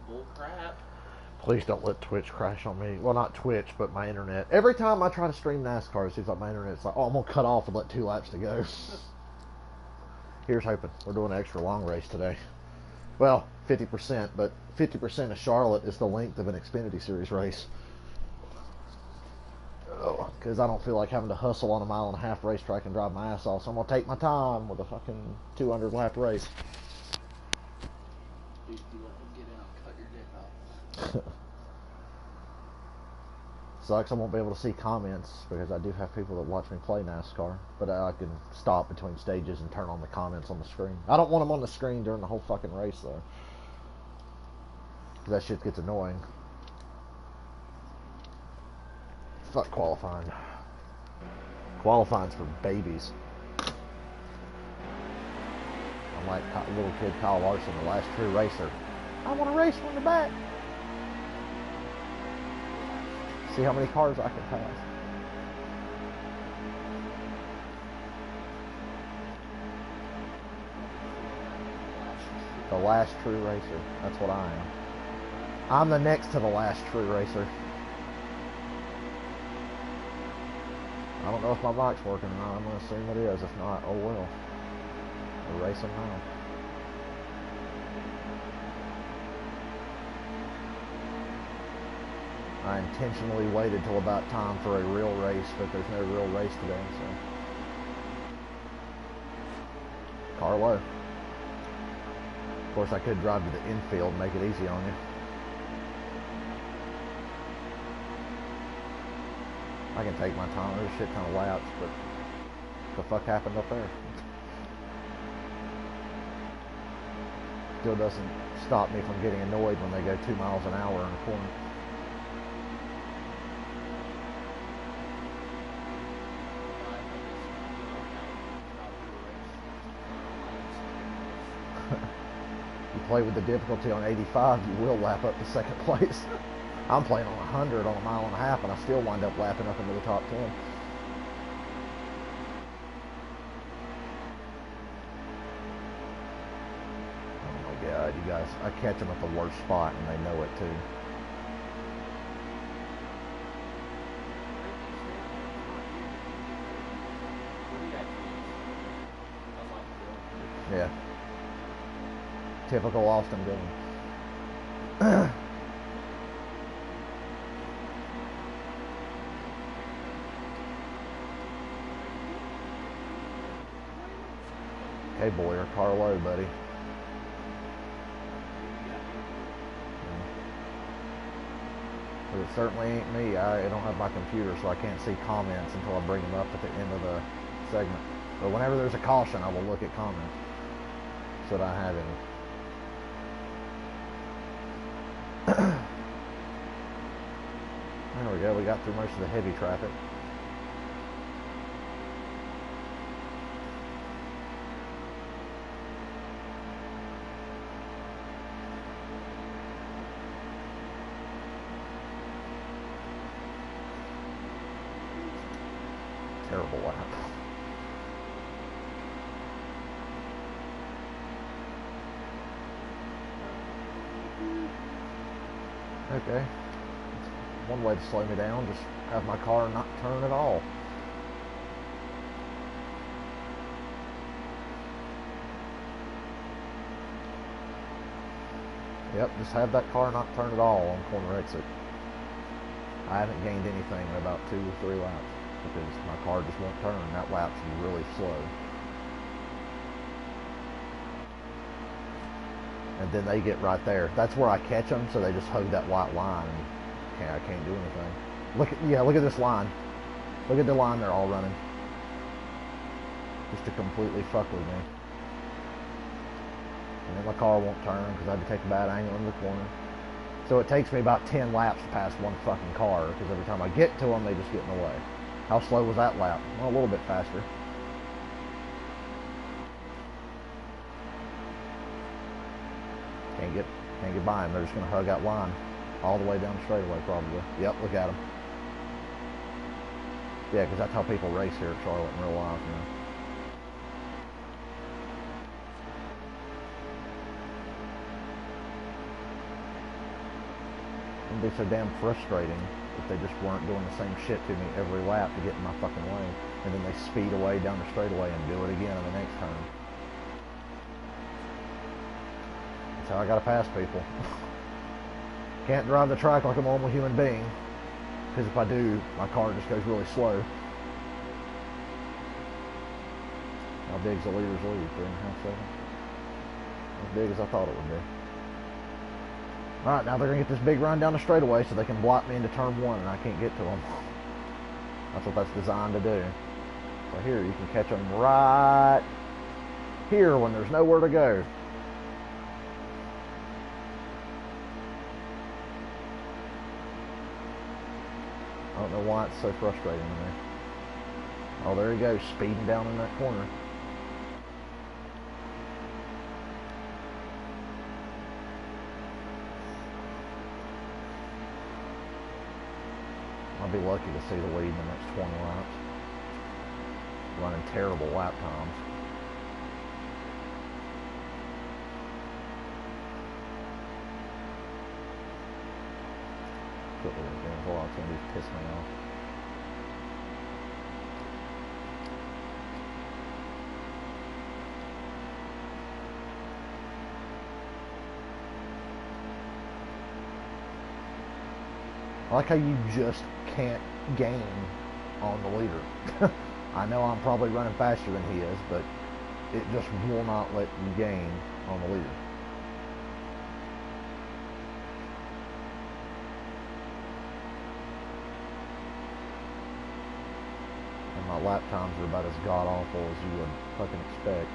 Bull crap. Please don't let Twitch crash on me. Well, not Twitch, but my internet. Every time I try to stream NASCAR, it seems like my internet's like, oh, I'm going to cut off and let 2 laps to go. Here's hoping. We're doing an extra long race today. Well, 50%, but 50% of Charlotte is the length of an Xfinity Series race. Because I don't feel like having to hustle on a 1.5-mile racetrack and drive my ass off, so I'm going to take my time with a fucking 200-lap race. Please do let them get out and cut your dick off. Sucks I won't be able to see comments because I do have people that watch me play NASCAR, but I can stop between stages and turn on the comments on the screen. I don't want them on the screen during the whole fucking race though, because that shit gets annoying. Fuck qualifying. Qualifying's for babies. I'm like little kid Kyle Larson, the last true racer. I want to race from the back. See how many cars I can pass. The last true racer. That's what I am. I'm the next to the last true racer. I don't know if my mic's working or not. I'm going to assume it is. If not, oh well. We're racing now. I intentionally waited till about time for a real race, but there's no real race today, so. Carlo. Of course, I could drive to the infield and make it easy on you. I can take my time. There's a shit ton of laps, but what the fuck happened up there? Still doesn't stop me from getting annoyed when they go 2 miles an hour in a corner. You play with the difficulty on 85, you will lap up to second place. I'm playing on 100 on a 1.5 miles, and I still wind up lapping up into the top 10. Oh my god, you guys, I catch them at the worst spot, and they know it too. Yeah. Typical Austin game. Hey boy, or Carlo, buddy. But it certainly ain't me. I don't have my computer, so I can't see comments until I bring them up at the end of the segment. But whenever there's a caution, I will look at comments. So that I have any. There we go, we got through most of the heavy traffic. Terrible lap. Okay. One way to slow me down, just have my car not turn at all. Yep, just have that car not turn at all on corner exit. I haven't gained anything in about 2 or 3 laps because my car just won't turn. That lap's really slow. And then they get right there. That's where I catch them, so they just hug that white line. And I can't do anything. Look at this line. Look at the line they're all running. Just to completely fuck with me. And then my car won't turn because I had to take a bad angle in the corner. So it takes me about 10 laps to pass one fucking car because every time I get to them, they just get in the way. How slow was that lap? Well, a little bit faster. Can't get by them. They're just going to hug that line all the way down the straightaway probably. Yep, look at them. Yeah, because that's how people race here at Charlotte in real life, you know. It'd be so damn frustrating if they just weren't doing the same shit to me every lap to get in my fucking lane. And then they speed away down the straightaway and do it again in the next turn. That's how I gotta pass people. Can't drive the track like a normal human being, because if I do, my car just goes really slow. How big's the leader's lead? 3.5 seconds? As big as I thought it would be. Alright, now they're going to get this big run down the straightaway so they can block me into turn 1 and I can't get to them. That's what that's designed to do. So here, you can catch them right here when there's nowhere to go. I don't know why it's so frustrating to me. Oh, there he goes, speeding down in that corner. I'll be lucky to see the lead in the next 20 laps. Running terrible lap times. Put the games a lot, it's going to piss me off. I like how you just can't gain on the leader. I know I'm probably running faster than he is, but it just will not let you gain on the leader. And my lap times are about as god-awful as you would fucking expect.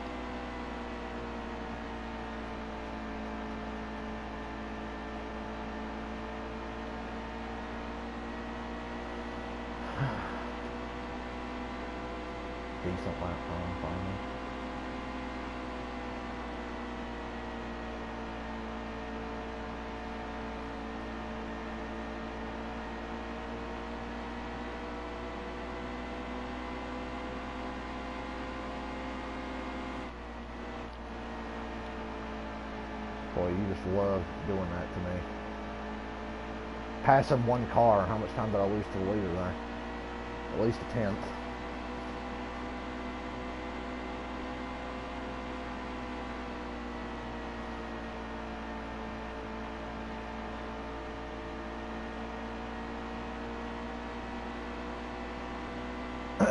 Decent lap time finally. Boy, you just love doing that to me. Passing one car, how much time did I lose to the leader there? At least a tenth. I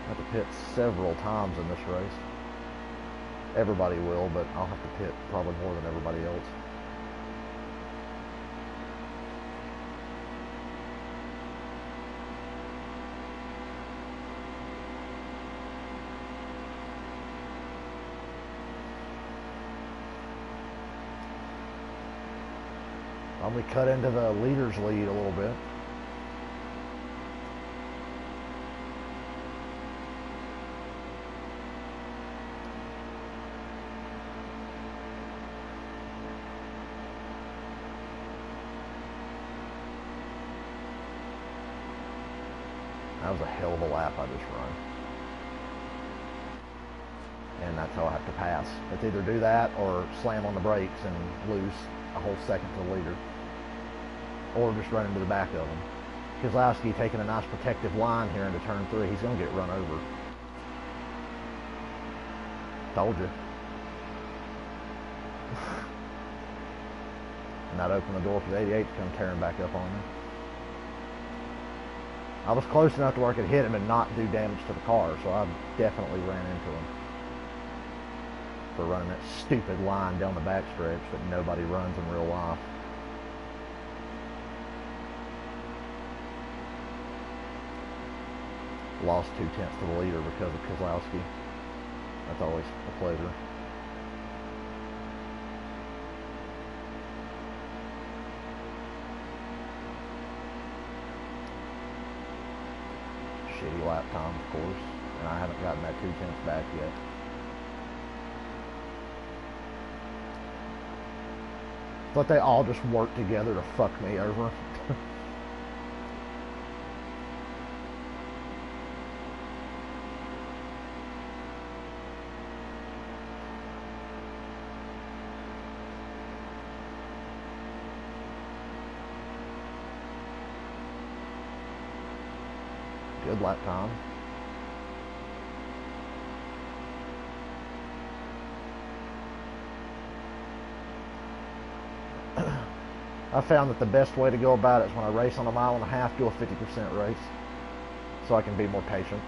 have to pit several times in this race. Everybody will, but I'll have to pit probably more than everybody else. I'm going to cut into the leader's lead a little bit. That was a hell of a lap I just run. And that's how I have to pass. It's either do that or slam on the brakes and lose a whole second to the leader. Or just run into the back of him. Keselowski taking a nice protective line here into turn 3. He's going to get run over. Told you. And that opened the door for the 88 to come tearing back up on me. I was close enough to where I could hit him and not do damage to the car, so I definitely ran into him for running that stupid line down the backstretch that nobody runs in real life. Lost 2/10 to the leader because of Keselowski. That's always a pleasure. Shitty lap time, of course, and I haven't gotten that 2/10 back yet. But they all just work together to fuck me over. good lap time. I found that the best way to go about it is when I race on a 1.5 miles, do a 50% race, so I can be more patient.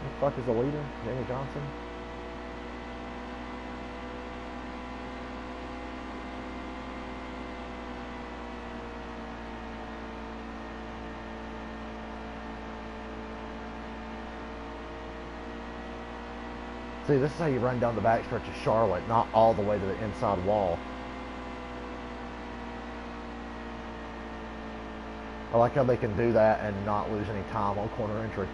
Who the fuck is the leader? Jamie Johnson? See, this is how you run down the backstretch of Charlotte, not all the way to the inside wall. I like how they can do that and not lose any time on corner entry.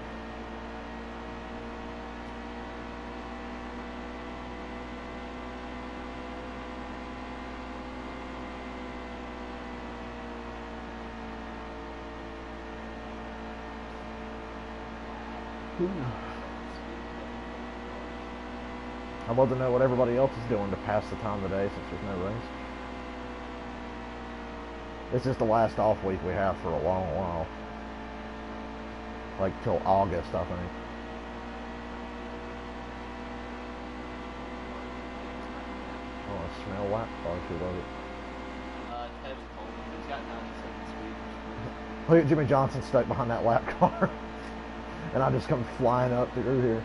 I'd love to know what everybody else is doing to pass the time today since there's no race. This is the last off week we have for a long while. Like till August, I think. Oh, I smell lap cars. Who love it? Ted's cold. He's got 97 speed. Look at Jimmy Johnson stuck behind that lap car. And I just come flying up through here.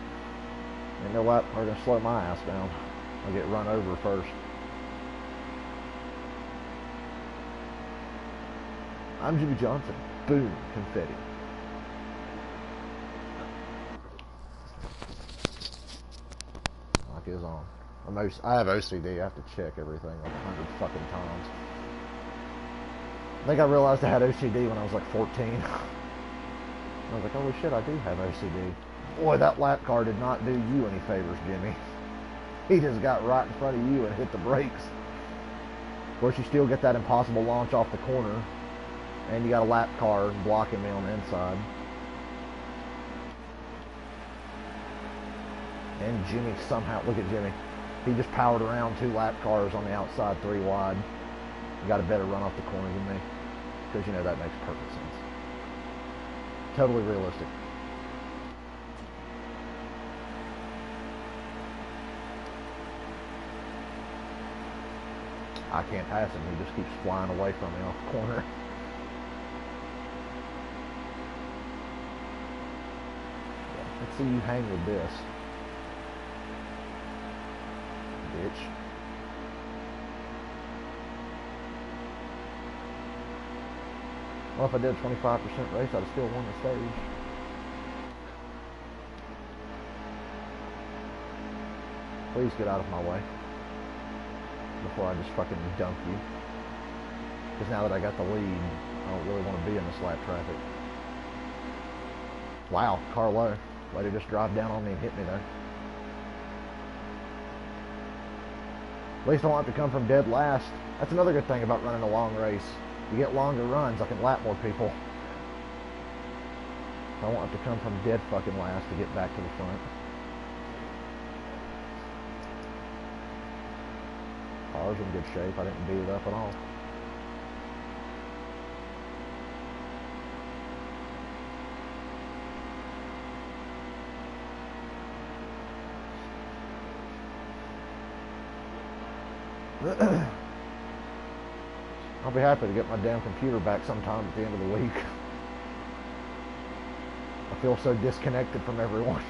Ain't no lap car gonna slow my ass down. I'll get run over first. I'm Jimmy Johnson. Boom, confetti. Lock is on. I have OCD. I have to check everything like 100 fucking times. I think I realized I had OCD when I was like 14. I was like, holy shit, I do have OCD. Boy, that lap car did not do you any favors, Jimmy. He just got right in front of you and hit the brakes. Of course, you still get that impossible launch off the corner. And you got a lap car blocking me on the inside. And Jimmy somehow, look at Jimmy. He just powered around 2 lap cars on the outside, 3 wide. He got a better run off the corner than me. Because, you know, that makes perfect sense. Totally realistic. I can't pass him. He just keeps flying away from me off the corner. Let's see you hang with this. Bitch. Well, if I did a 25% race, I'd have still won the stage. Please get out of my way before I just fucking dunk you. Because now that I got the lead, I don't really want to be in this lap traffic. Wow, car low. Way to just drive down on me and hit me there. At least I won't have to come from dead last. That's another good thing about running a long race. You get longer runs, I can lap more people. I won't have to come from dead fucking last to get back to the front. Car's in good shape. I didn't beat it up at all. I'll be happy to get my damn computer back sometime at the end of the week. I feel so disconnected from everyone.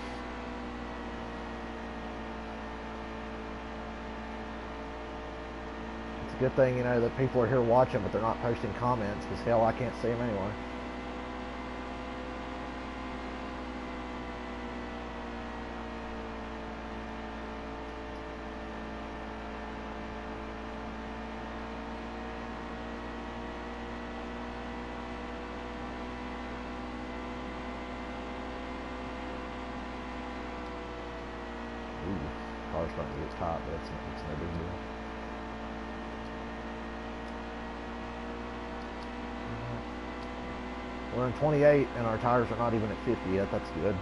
It's a good thing, you know, that people are here watching, but they're not posting comments, because hell, I can't see them anyway. Car's starting to get tight, but it's no big deal. We're in 28, and our tires are not even at 50 yet. That's good.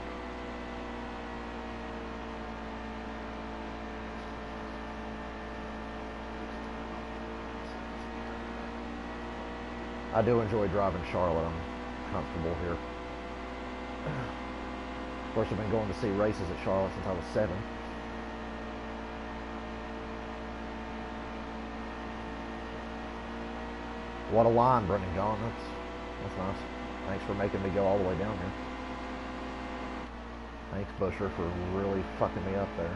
I do enjoy driving Charlotte. I'm comfortable here. Of course, I've been going to see races at Charlotte since I was 7. What a line, Brendan Gone. That's nice. Thanks for making me go all the way down here. Thanks, Busher, for really fucking me up there.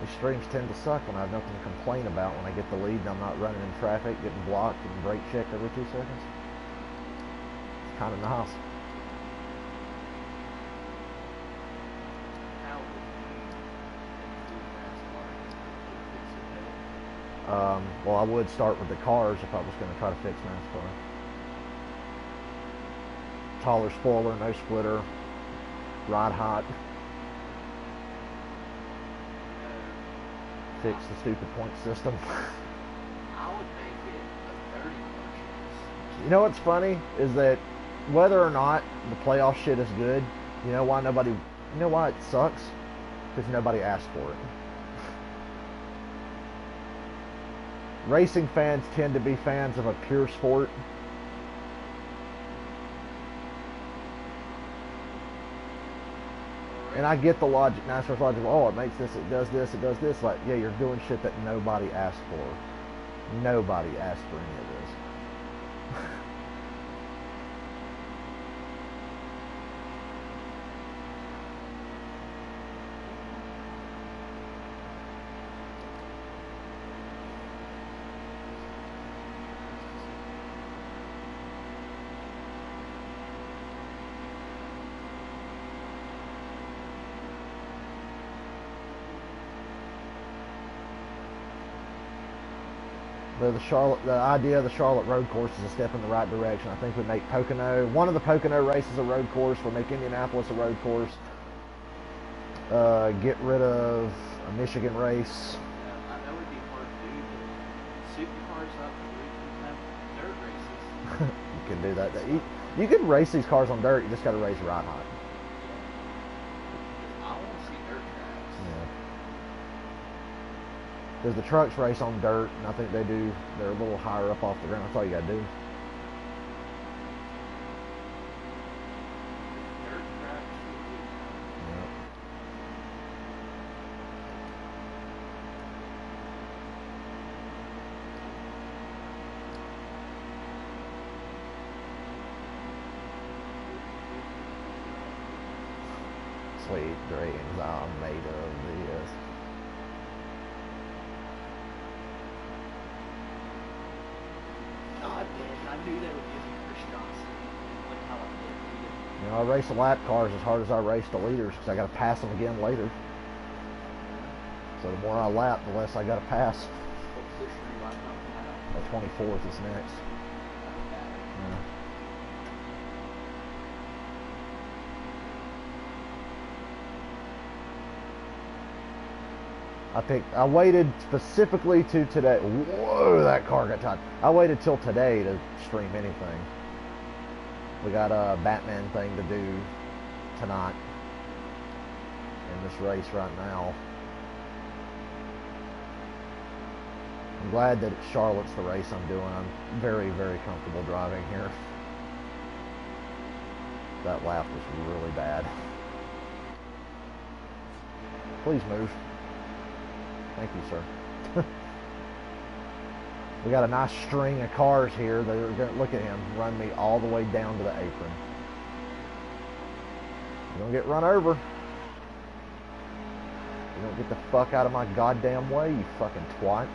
These streams tend to suck when I have nothing to complain about when I get the lead and I'm not running in traffic, getting blocked, and brake checked every 2 seconds. It's kind of nice. How would you improve NASCAR? Well, I would start with the cars if I was going to try to fix NASCAR. Taller spoiler, no splitter, ride hot. Fix the stupid point system. I would make it a 30 marshals. You know what's funny is that whether or not the playoff shit is good, you know why it sucks? Because nobody asked for it. Racing fans tend to be fans of a pure sport. And I get the logic, NASCAR's logic, oh, it makes this, it does this, it does this. Like, yeah, you're doing shit that nobody asked for. Nobody asked for any of this. The idea of the Charlotte road course is a step in the right direction. I think we make Pocono, one of the Pocono races a road course. We'll make Indianapolis a road course. Get rid of a Michigan race. Yeah, that would be hard to do, but supercars up the roof and have dirt races. You can do that. You can race these cars on dirt. You just got to race ride hot. I want to see dirt tracks. Yeah. Because the trucks race on dirt, and I think they're a little higher up off the ground. That's all you got to do. Dirt tracks. Yeah. Sweet dreams I'm made of this. God damn, I knew they would give me Chris Johnson. Look how I did. You know, I race the lap cars as hard as I race the leaders because I got to pass them again later. So the more I lap, the less I got to pass. What position are you riding up now? The 24th is next. Yeah. I waited specifically to today. Whoa, that car got tight. I waited till today to stream anything. We got a Batman thing to do tonight in this race right now. I'm glad that Charlotte's the race I'm doing. I'm very, very comfortable driving here. That lap was really bad. Please move. Thank you, sir. We got a nice string of cars here. They're going to look at him, run me all the way down to the apron. You're going to get run over. You don't get the fuck out of my goddamn way, you fucking twat.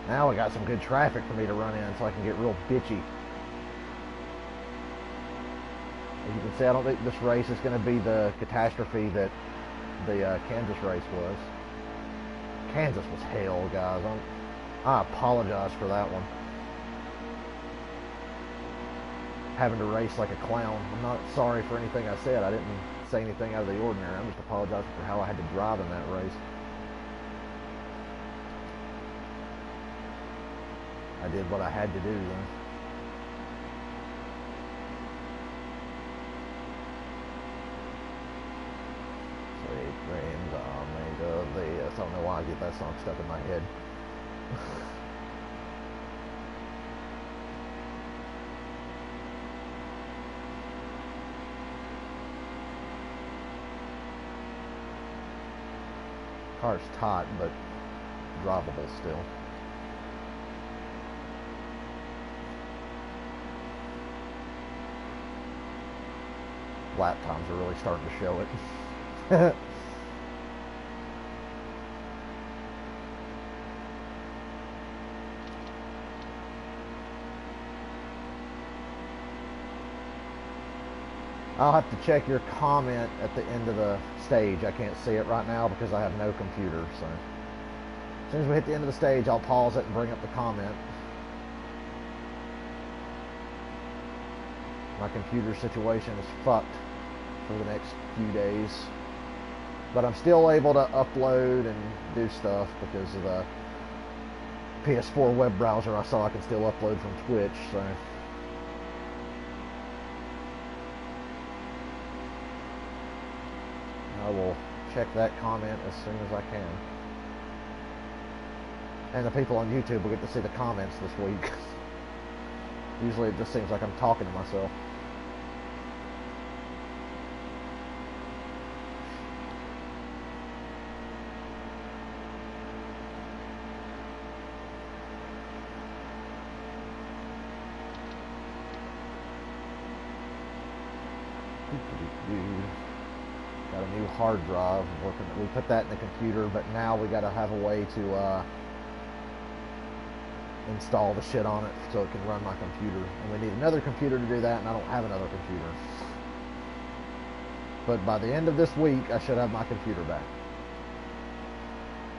Now I got some good traffic for me to run in so I can get real bitchy. As you can see, I don't think this race is going to be the catastrophe that the Kansas race was. Kansas was hell, guys. I apologize for that one. Having to race like a clown. I'm not sorry for anything I said. I didn't say anything out of the ordinary. I'm just apologizing for how I had to drive in that race. I did what I had to do, though. Sweet dreams are made of this. I don't know why I get that song stuck in my head. Car's taut, but drivable still. Lap times are really starting to show it. I'll have to check your comment at the end of the stage. I can't see it right now because I have no computer. So as soon as we hit the end of the stage, I'll pause it and bring up the comment. My computer situation is fucked for the next few days. But I'm still able to upload and do stuff because of the PS4 web browser. I saw I can still upload from Twitch, so I will check that comment as soon as I can. And the people on YouTube will get to see the comments this week. Usually it just seems like I'm talking to myself. Got a new hard drive working. We put that in the computer, but now we got to have a way to install the shit on it so it can run my computer. And we need another computer to do that, and I don't have another computer. But by the end of this week, I should have my computer back.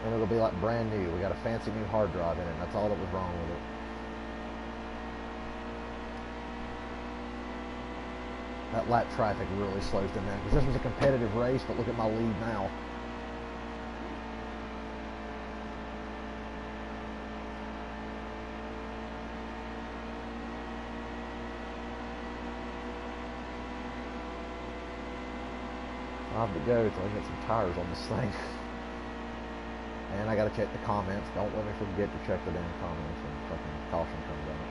And it'll be like brand new. We got a fancy new hard drive in it, and that's all that was wrong with it. That lap traffic really slows them down, because this was a competitive race, but look at my lead now. I have to go till I get some tires on this thing. And I gotta check the comments. Don't let me forget to check the damn comments when fucking caution comes out.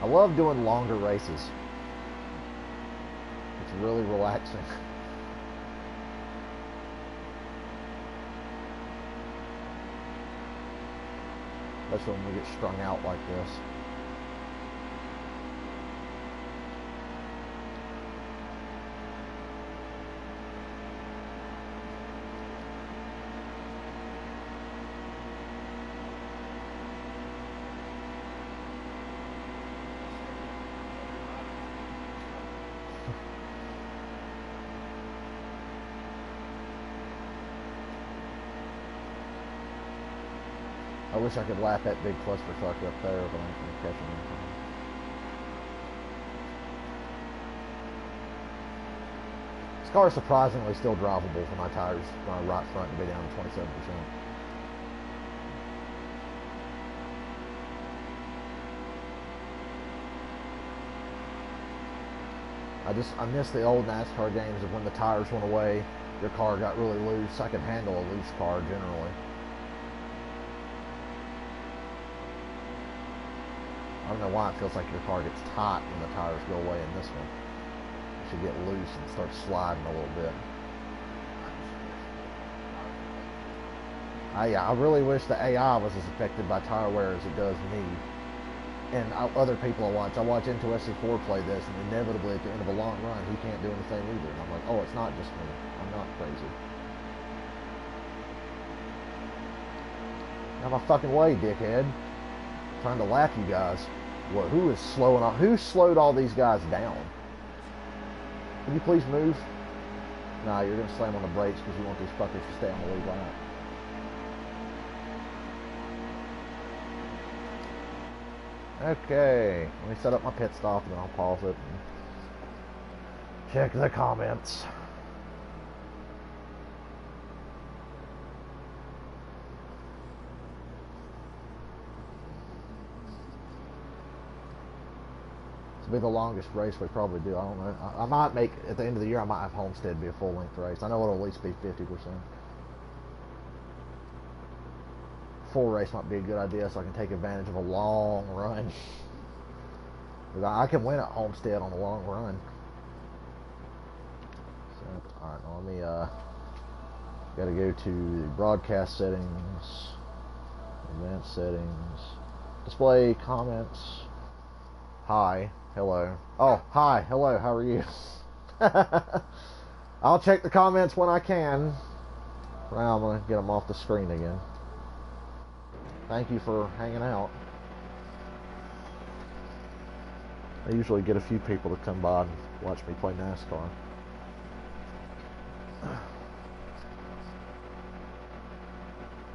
I love doing longer races. It's really relaxing. Especially when we get strung out like this. I wish I could lap that big cluster truck up there, but I ain't gonna catch him in time. This car is surprisingly still drivable for my tires, my right front to be down to 27%. I miss the old NASCAR games of when the tires went away, your car got really loose. I could handle a loose car generally. I don't know why it feels like your car gets tight when the tires go away in this one. It should get loose and start sliding a little bit. I really wish the AI was as affected by tire wear as it does me. And other people I watch Interesting Ford play this, and inevitably at the end of a long run, he can't do anything either. And I'm like, oh, it's not just me. I'm not crazy. Out of my fucking way, dickhead. I'm trying to lap you guys. What? Who is slowing off? Who slowed all these guys down? Can you please move? Nah, you're gonna slam on the brakes because you want these fuckers to stay on the lead lap. Okay, let me set up my pit stop and then I'll pause it and check the comments. This will be the longest race we probably do. I don't know. I might make, at the end of the year, I might have Homestead be a full-length race. I know it'll at least be 50%. Full race might be a good idea so I can take advantage of a long run. I can win at Homestead on a long run. So, alright, now let me, gotta go to the broadcast settings, advanced settings, display comments, hi, hello. Oh, hi, hello, how are you? I'll check the comments when I can. For now, I'm gonna get them off the screen again. Thank you for hanging out. I usually get a few people to come by and watch me play NASCAR.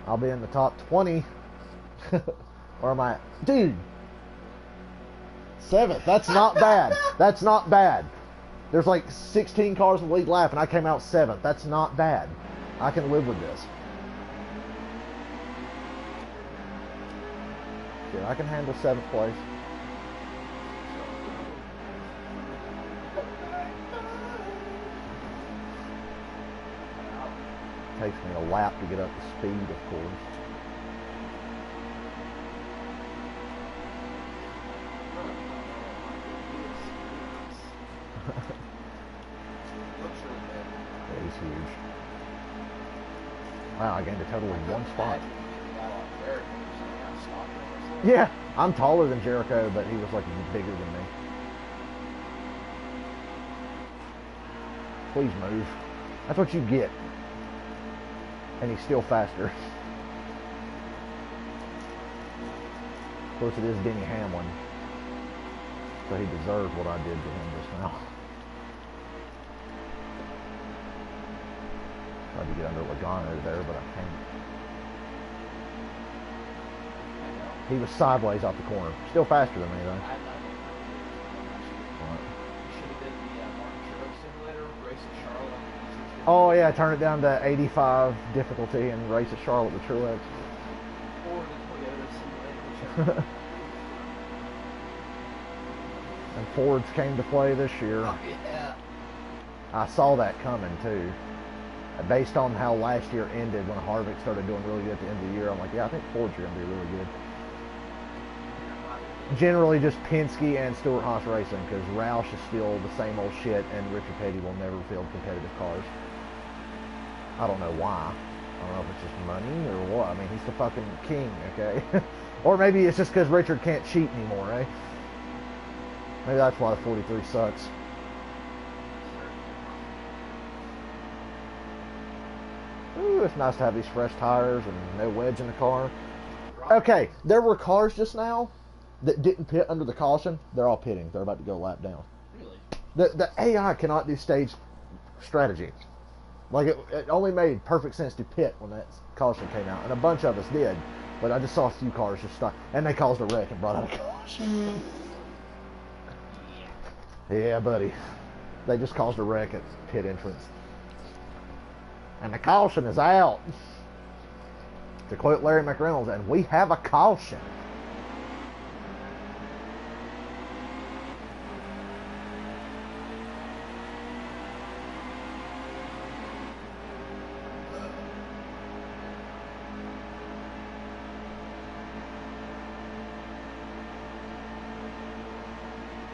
I'll be in the top 20. Or am I? Dude! 7th. That's not bad. That's not bad. There's like 16 cars in the lead lap and I came out 7th. That's not bad. I can live with this. Dude, I can handle 7th place. Takes me a lap to get up to speed, of course. Yeah, he's huge. Wow, I gained a total of 1 spot. Yeah, I'm taller than Jericho, but he was like bigger than me. Please move. That's what you get. And he's still faster. Of course, it is Denny Hamlin, so he deserved what I did to him just now. Tried to get under Logano there, but I can't. He was sideways out the corner. Still faster than me, though. Oh, yeah, turn it down to 85 difficulty and race at Charlotte with Truex. Or the Toyota simulator. And Fords came to play this year. Oh, yeah. I saw that coming, too. Based on how last year ended when Harvick started doing really good at the end of the year, I'm like, yeah, I think Fords are going to be really good. Generally just Penske and Stewart-Haas Racing, because Roush is still the same old shit and Richard Petty will never field competitive cars. I don't know why. I don't know if it's just money or what. I mean, he's the fucking king, okay? Or maybe it's just because Richard can't cheat anymore, eh? Maybe that's why the 43 sucks. Ooh, it's nice to have these fresh tires and no wedge in the car. Okay, there were cars just now that didn't pit under the caution. They're all pitting. They're about to go lap down. Really? The AI cannot do stage strategy. Like, it only made perfect sense to pit when that caution came out. And a bunch of us did. But I just saw a few cars just stop. And they caused a wreck and brought out a caution. Yeah, buddy. They just caused a wreck at pit entrance. And the caution is out. To quote Larry McReynolds, and we have a caution.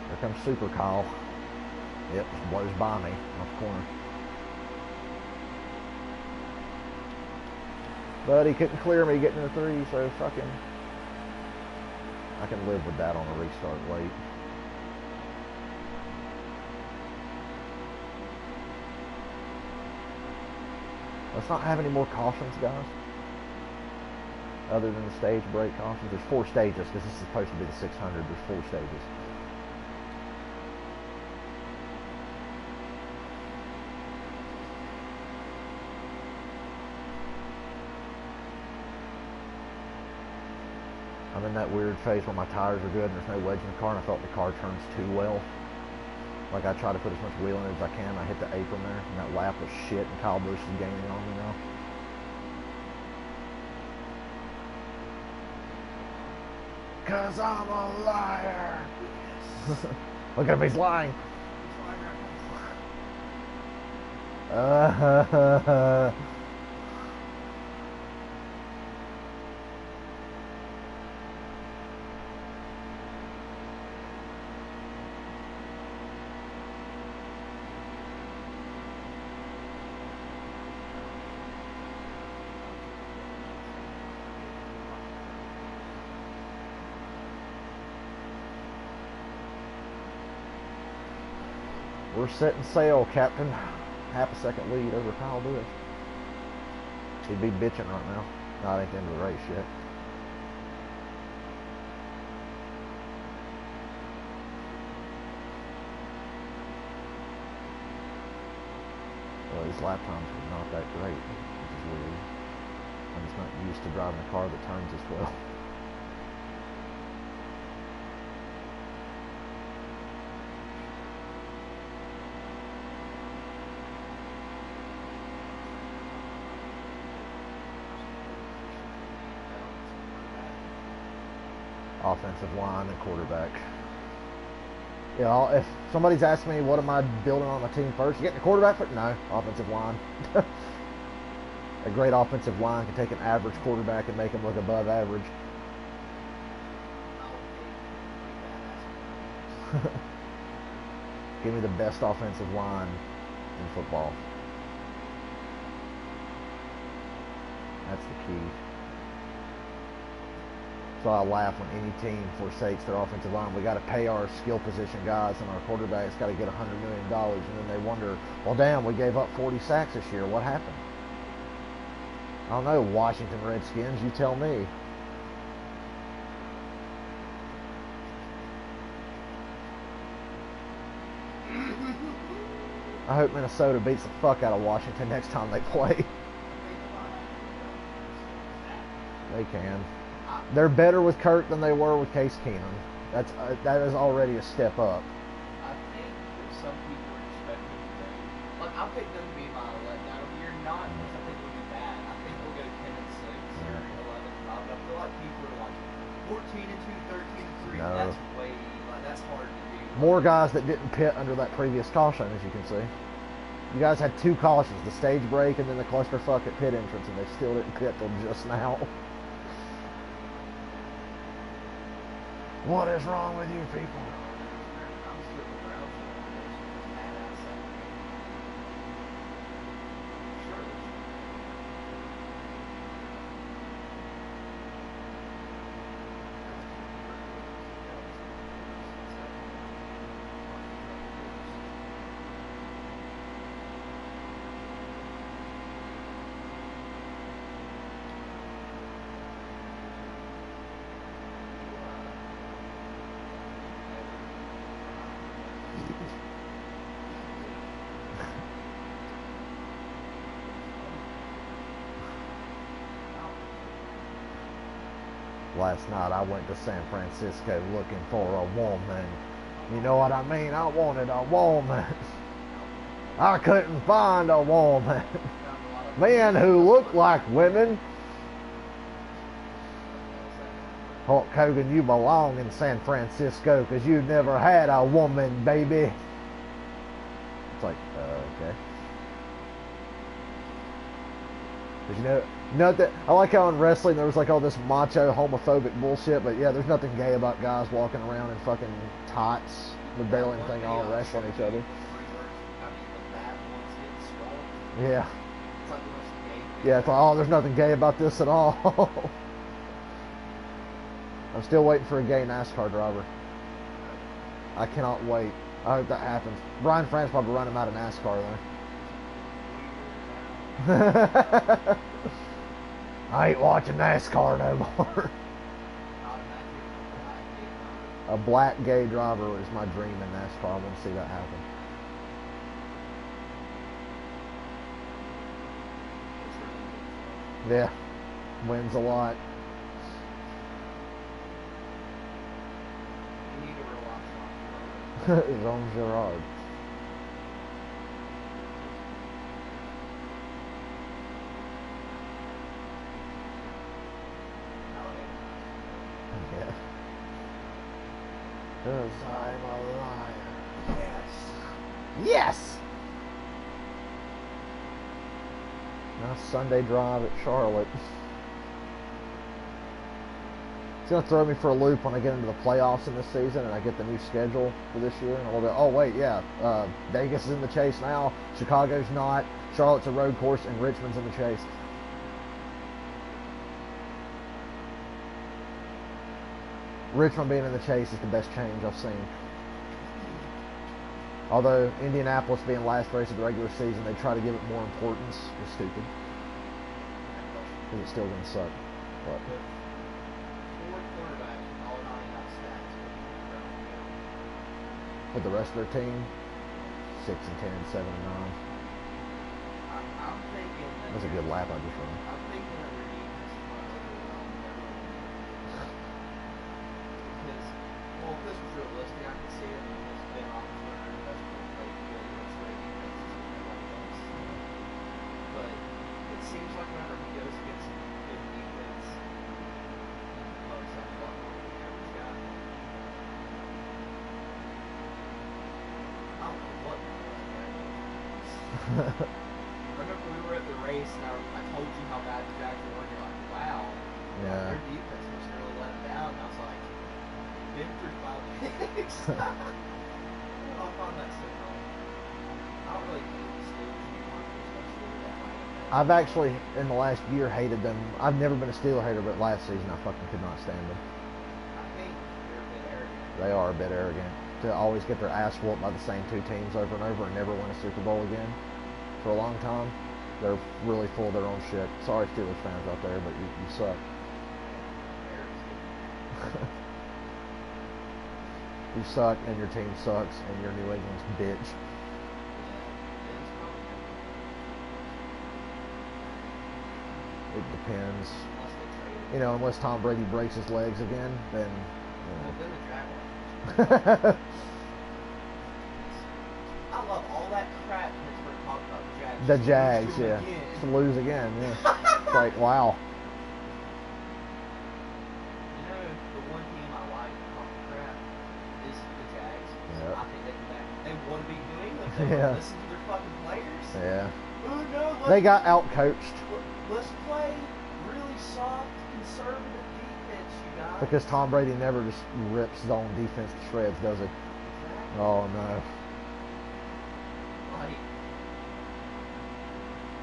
Here comes Super Kyle. Yep, just blows by me off the corner. But he couldn't clear me getting to 3, so fucking... I can live with that on a restart late. Let's not have any more cautions, guys. Other than the stage break cautions. There's 4 stages, because this is supposed to be the 600. There's 4 stages. I'm in that weird phase where my tires are good and there's no wedge in the car, and I felt the car turns too well. Like, I try to put as much wheel in it as I can. I hit the apron there, and that lap was shit, and Kyle Busch is gaining on me now. Cause I'm a liar. Look at him, he's lying. He's lying right now. We're setting sail, Captain. Half a second lead over Kyle Busch. He'd be bitching right now. Not at the end of the race yet. Well, these lap times are not that great, which is weird. I'm just not used to driving a car that turns as well. Offensive line and quarterback. You know, if somebody's asking me what am I building on my team first, you getting the quarterback first? No, offensive line. A great offensive line can take an average quarterback and make him look above average. Give me the best offensive line in football. That's the key. So I laugh when any team forsakes their offensive line. We got to pay our skill position guys, and our quarterback's got to get $100 million. And then they wonder, well, damn, we gave up 40 sacks this year. What happened? I don't know, Washington Redskins. You tell me. I hope Minnesota beats the fuck out of Washington next time they play. They can. They're better with Kurt than they were with Case Keenum. That is already a step up. I think that some people are expecting them. Like, I picked them to be my letdown of the year, not because I think they'll be bad. I think they'll go 10-6 or 11-5. But I feel like people are like 14-2, 13-3. No. That's way, like, that's hard to do. More guys that didn't pit under that previous caution, as you can see. You guys had 2 cautions, the stage break and then the clusterfuck at pit entrance, and they still didn't pit till just now. What is wrong with you people? I'm slipping around for this badass second. Sure. Last night I went to San Francisco looking for a woman. You know what I mean? I wanted a woman. I couldn't find a woman. Men who look like women. Hulk Hogan, you belong in San Francisco because you never had a woman, baby. It's like, okay. Because you know that I like how in wrestling there was like all this macho homophobic bullshit, but yeah, there's nothing gay about guys walking around in fucking tights with barely anything on, wrestling each other. Yeah. It's like the most gay thing Yeah, it's like, oh, there's nothing gay about this at all. I'm still waiting for a gay NASCAR driver. I cannot wait. I hope that happens. Brian France probably run him out of NASCAR though. I ain't watching NASCAR no more. A black gay driver is my dream in NASCAR. I want to see that happen. Yeah, wins a lot. Jean Girard. Yeah. Cause I'm a liar. Yes. Yes! Nice Sunday drive at Charlotte. It's going to throw me for a loop when I get into the playoffs in this season and I get the new schedule for this year. And I'll be, oh, wait, yeah, Vegas is in the chase now. Chicago's not. Charlotte's a road course, and Richmond's in the chase. Richmond being in the chase is the best change I've seen. Although Indianapolis being last race of the regular season, they try to give it more importance. It's stupid. Because it's still going to suck. But with the rest of their team, 6 and 10, 7 and 9. I'm thinking That's a good lap I just ran. I'm thinking that their defense is going to overwhelm everyone. Because, well, if this was realistic, I could see it because Ben Roethlisberger and Westbrook played good against great defenses and nobody else. But it seems like whenever he goes against good defense, he blows up a lot more than the average guy. I don't know what the hell that guy is. Remember we were at the race and I told you how bad the Jags were, and you're like, wow, Yeah. their defense must really let them down. And I was like, been through 5 picks. I found that so funny. I don't really hate the Steelers anymore, especially that way. I've actually, in the last year, hated them. I've never been a Steeler hater, but last season I fucking could not stand them. I think they're a bit arrogant. They are a bit arrogant. To always get their ass whooped by the same two teams over and over and never win a Super Bowl again for a long time. They're really full of their own shit. Sorry, Steelers fans out there, but you suck. You suck, and your team sucks, and you're New England's bitch. It depends. You know, unless Tom Brady breaks his legs again, then. You know. I love all that crap Pittsburgh talked about the Jags. The Jags, yeah. Again. To lose again, yeah. It's like, wow. You know, the one team I like talking crap is the Jags. Yep. I think they can back. They want to be New England. They Yeah. want to listen to their fucking players. Yeah. Oh no, They got out-coached. Let's play really soft, conservative defense, you guys. Because Tom Brady never just rips his own defense to shreds, does he? Exactly. Oh, no. Like,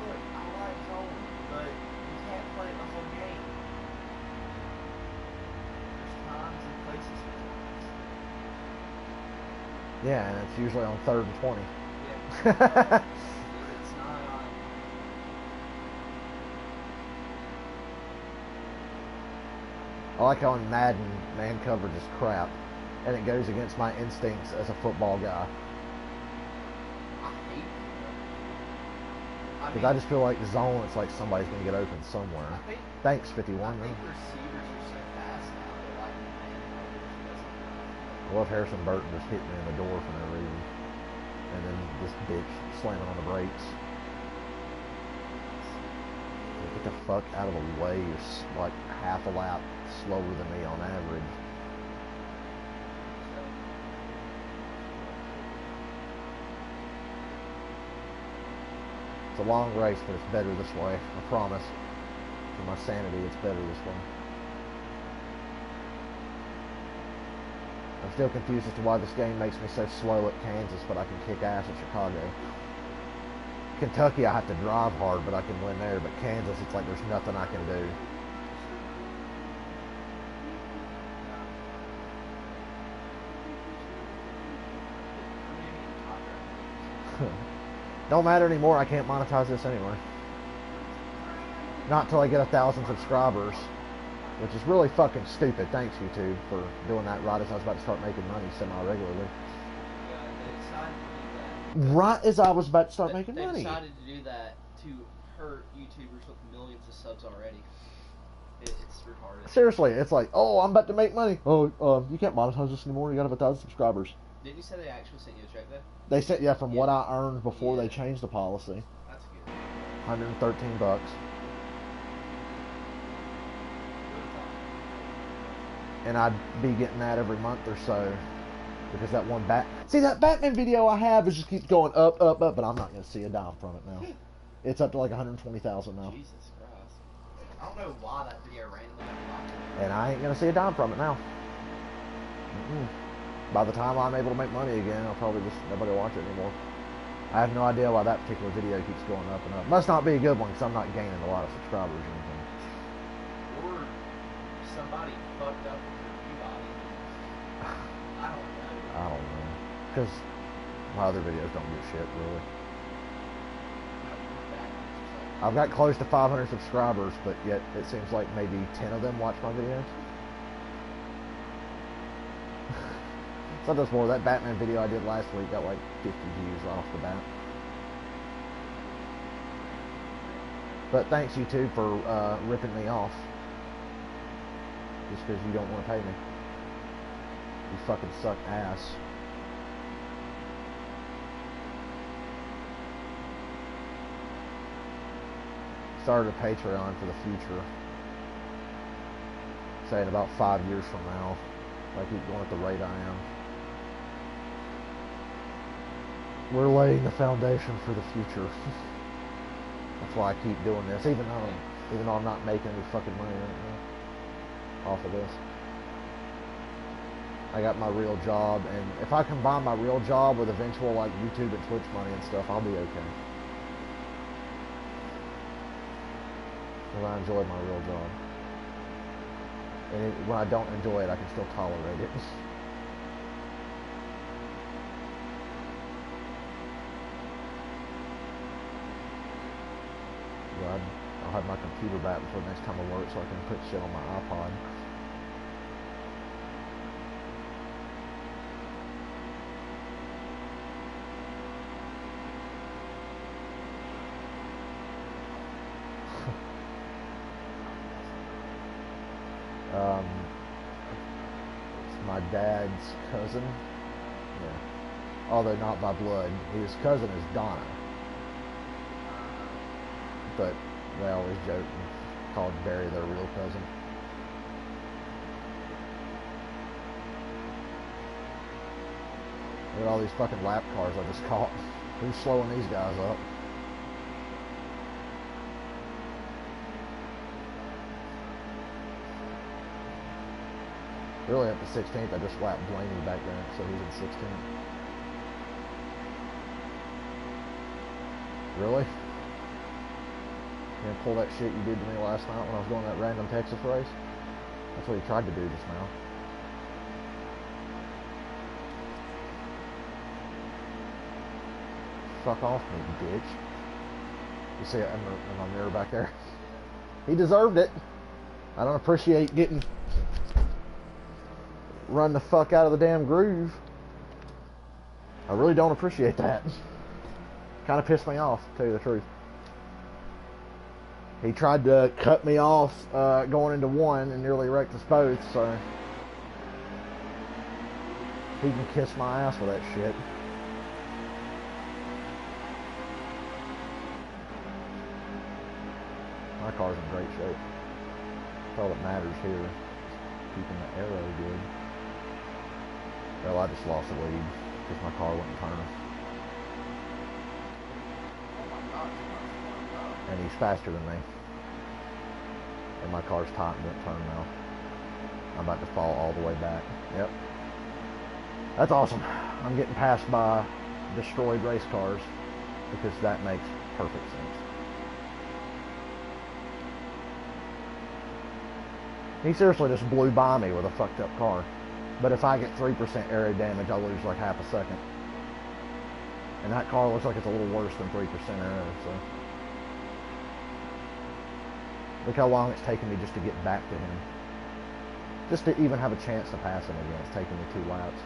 look, I like zone, but you can't play it the whole game. There's times and places for times. Yeah, and it's usually on 3rd and 20. Yeah. It's not on. I like how in Madden, man coverage is crap, and it goes against my instincts as a football guy. I hate it. Because I just feel like zone, it's like somebody's going to get open somewhere. I think, Thanks, 51. I think Huh? receivers are so fast now, they're like man coverage doesn't. I love Harrison Burton just hitting me in the door for no reason. And then this bitch slamming on the brakes. Get the fuck out of the way. You're like half a lap slower than me on average. It's a long race, but it's better this way. I promise. For my sanity, it's better this way. I'm still confused as to why this game makes me so slow at Kansas, but I can kick ass at Chicago. Kentucky, I have to drive hard, but I can win there. But Kansas, it's like there's nothing I can do. Don't matter anymore. I can't monetize this anywhere. Not till I get 1,000 subscribers, which is really fucking stupid. Thanks, YouTube, for doing that right as I was about to start making money semi-regularly. Right as I was about to start making money. They decided to do that to hurt YouTubers with millions of subs already. It's retarded. Seriously, it's like, oh, I'm about to make money. Oh, you can't monetize this anymore. You gotta have 1,000 subscribers. Did you say they actually sent you a check though? They sent, yeah, from what I earned before they changed the policy. That's good. $113. And I'd be getting that every month or so. Because that one see, that Batman video I have is just keeps going up, up, up, but I'm not going to see a dime from it now. It's up to like 120,000 now. Jesus Christ. I don't know why that video randomly got. And I ain't going to see a dime from it now. By the time I'm able to make money again, I'll probably just, nobody will watch it anymore. I have no idea why that particular video keeps going up and up. Must not be a good one, because I'm not gaining a lot of subscribers or anything. Or somebody fucked up with your Peabody. I don't know. Because my other videos don't get shit, really. I've got close to 500 subscribers, but yet it seems like maybe 10 of them watch my videos. Sometimes more. That Batman video I did last week got like 50 views right off the bat. But thanks, YouTube, for ripping me off. Just because you don't want to pay me. You fucking suck ass. Started a Patreon for the future. Say in about 5 years from now. If I keep going at the rate I am. We're laying the foundation for the future. That's why I keep doing this, even though I'm not making any fucking money right now off of this. I got my real job, and if I combine my real job with eventual like YouTube and Twitch money and stuff, I'll be okay. Because I enjoy my real job, and when I don't enjoy it, I can still tolerate it. I'll have my computer back before the next time I work so I can put shit on my iPod. It's my dad's cousin. Yeah. Although not by blood. His cousin is Donna. But they always joke and call Barry their real cousin. Look at all these fucking lap cars I just caught. Who's slowing these guys up? Really up to 16th, I just lapped Blaney back there, so he's in 16th. Really? You gonna pull that shit you did to me last night when I was going that random Texas race? That's what he tried to do just now. Fuck off me, bitch. You see it in my mirror back there? He deserved it. I don't appreciate getting run the fuck out of the damn groove. I really don't appreciate that. Kind of pissed me off, to tell you the truth. He tried to cut me off going into one and nearly wrecked us both, so he can kiss my ass with that shit. My car's in great shape. That's all that matters here. Keeping the aero good. Well, I just lost the lead because my car wouldn't turn. And he's faster than me. And my car's tight and won't turn now. I'm about to fall all the way back. Yep. That's awesome. I'm getting passed by destroyed race cars because that makes perfect sense. He seriously just blew by me with a fucked up car. But if I get 3% area damage, I'll lose like half a second. And that car looks like it's a little worse than 3% area, so. Look how long it's taken me just to get back to him. Just to even have a chance to pass him again, it's taken me 2 laps.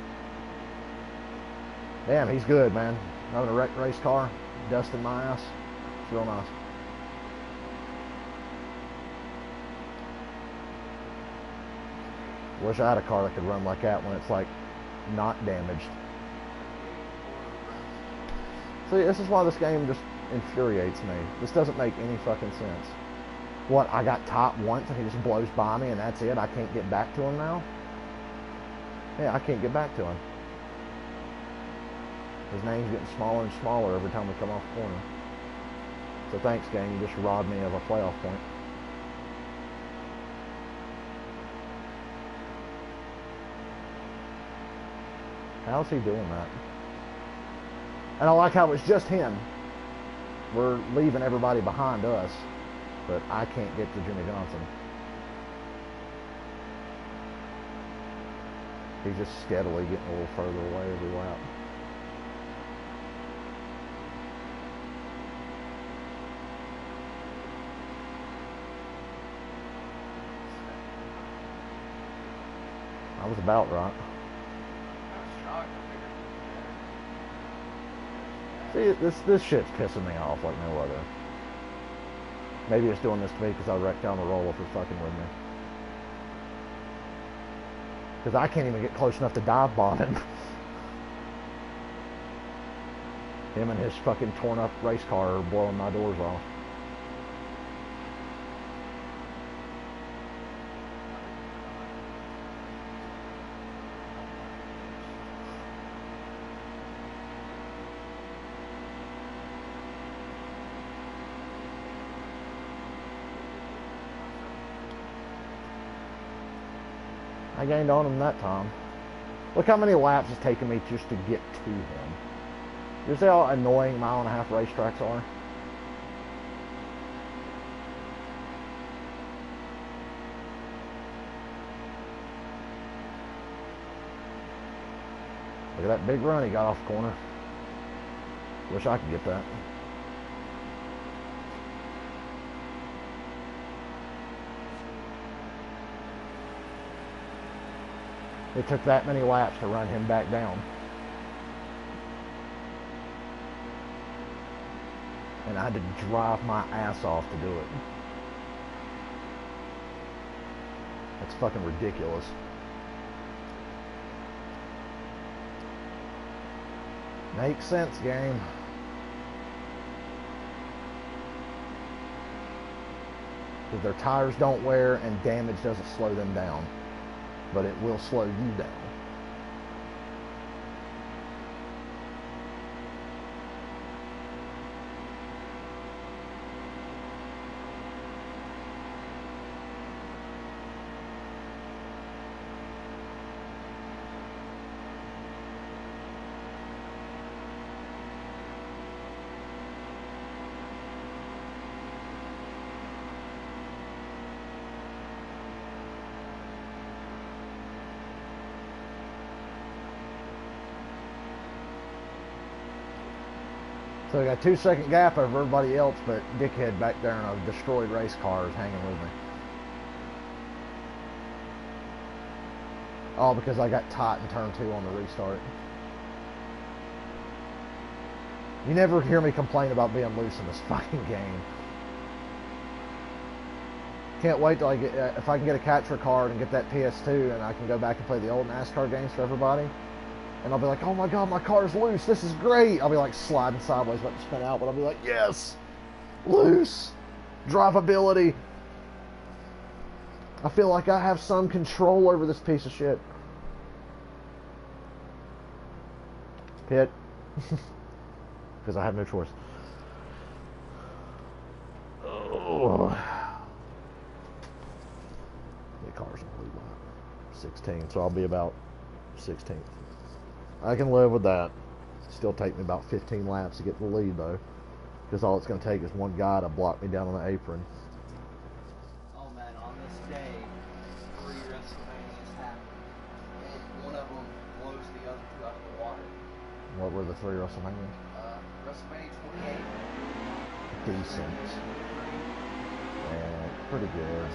Damn, he's good, man. Having a wrecked race car, dusting my ass. It's real nice. Wish I had a car that could run like that when it's like not damaged. See, this is why this game just infuriates me. This doesn't make any fucking sense. What, I got top once and he just blows by me and that's it? I can't get back to him now? Yeah, I can't get back to him. His name's getting smaller and smaller every time we come off the corner. So thanks, game. You just robbed me of a playoff point. How's he doing that? And I like how it's just him. We're leaving everybody behind us, but I can't get to Jimmy Johnson. He's just steadily getting a little further away every lap. I was about right. See, this shit's pissing me off like no other. Maybe it's doing this to me because I wrecked down the roller for fucking with me. Because I can't even get close enough to dive bomb him. Him and his fucking torn up race car are blowing my doors off. I gained on him that time. Look how many laps it's taken me just to get to him. You see how annoying mile-and-a-half racetracks are? Look at that big run he got off the corner. Wish I could get that. It took that many laps to run him back down. And I had to drive my ass off to do it. That's fucking ridiculous. Makes sense, game. Because their tires don't wear and damage doesn't slow them down. But it will slow you down. So I got 2 second gap over everybody else, but dickhead back there in a destroyed race car is hanging with me. All because I got tight in turn 2 on the restart. You never hear me complain about being loose in this fucking game. Can't wait till I get, if I can get a capture card and get that PS2 and I can go back and play the old NASCAR games for everybody. And I'll be like, oh my god, my car's loose, this is great. I'll be like sliding sideways, about to spin out, but I'll be like, yes, loose, drivability. I feel like I have some control over this piece of shit. Pit. Because I have no choice. Oh. The car's in blue line. 16, so I'll be about 16th. I can live with that. Still take me about 15 laps to get the lead though, Because all it's going to take is one guy to block me down on the apron. Oh man, on this day, 3 WrestleManias happened, and one of them blows the other 2 out of the water. What were the 3 WrestleManias? WrestleMania 28. Decent. And pretty good.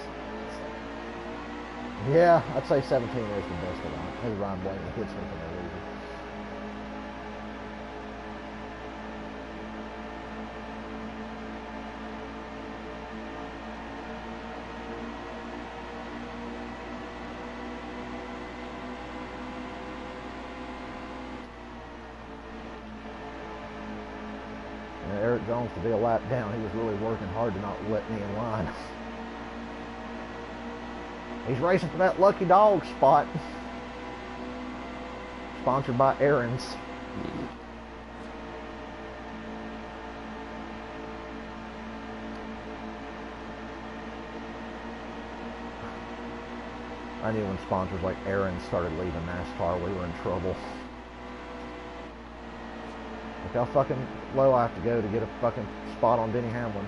Yeah, I'd say 17 is the best of them. Maybe Ryan Blaney hits me for no reason. And Eric Jones, to be a lap down, he was really working hard to not let me in line. He's racing for that lucky dog spot. Sponsored by Aaron's. I knew when sponsors like Aaron's started leaving NASCAR, we were in trouble. Look how fucking low I have to go to get a fucking spot on Denny Hamlin.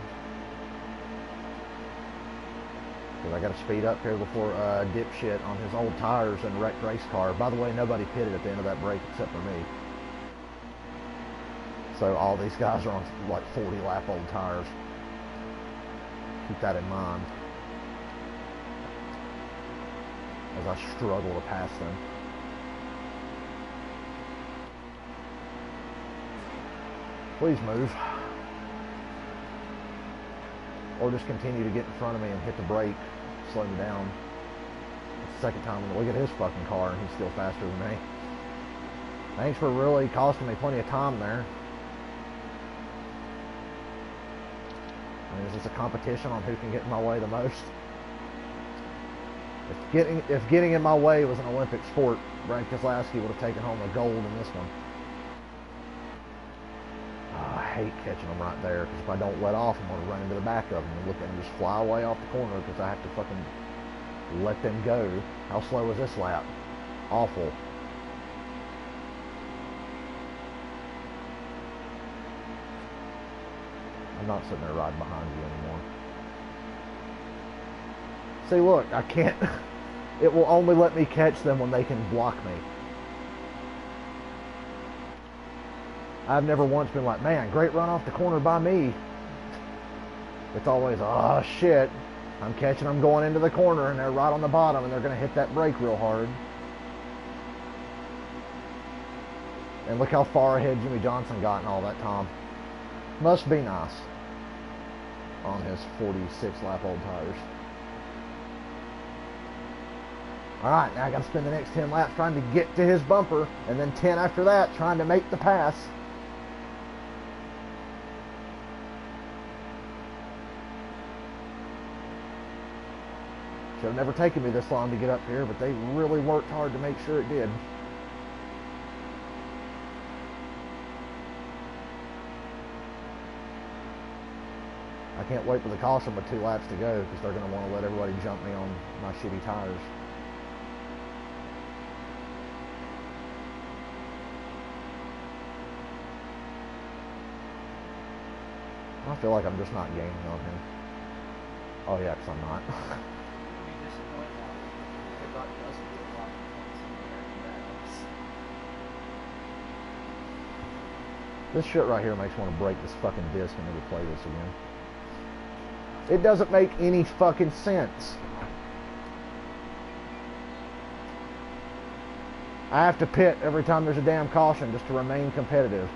Because I got to speed up here before dipshit on his old tires and wrecked race car. By the way, nobody pitted at the end of that break except for me. So all these guys are on like 40 lap old tires. Keep that in mind as I struggle to pass them. Please move. Or just continue to get in front of me and hit the brake, slow me down. It's the second time I'm going to look at his fucking car and he's still faster than me. Thanks for really costing me plenty of time there. I mean, is this a competition on who can get in my way the most? If getting in my way was an Olympic sport, Brad Keselowski would have taken home the gold in this one. Oh, I hate catching them right there, because if I don't let off, I'm going to run into the back of them and look at them just fly away off the corner because I have to fucking let them go. How slow is this lap? Awful. I'm not sitting there riding behind you anymore. See, look, I can't. It will only let me catch them when they can block me. I've never once been like, man, great run off the corner by me. It's always, oh shit, I'm catching them going into the corner and they're right on the bottom and they're going to hit that brake real hard. And look how far ahead Jimmy Johnson got in all that time. Must be nice on his 46 lap old tires. Alright, now I got to spend the next 10 laps trying to get to his bumper, and then 10 after that trying to make the pass. Should have never taken me this long to get up here, but they really worked hard to make sure it did. I can't wait for the caution with 2 laps to go, because they're going to want to let everybody jump me on my shitty tires. I feel like I'm just not gaining on him. Oh yeah, because I'm not. This shit right here makes me want to break this fucking disc and never play this again. It doesn't make any fucking sense. I have to pit every time there's a damn caution just to remain competitive.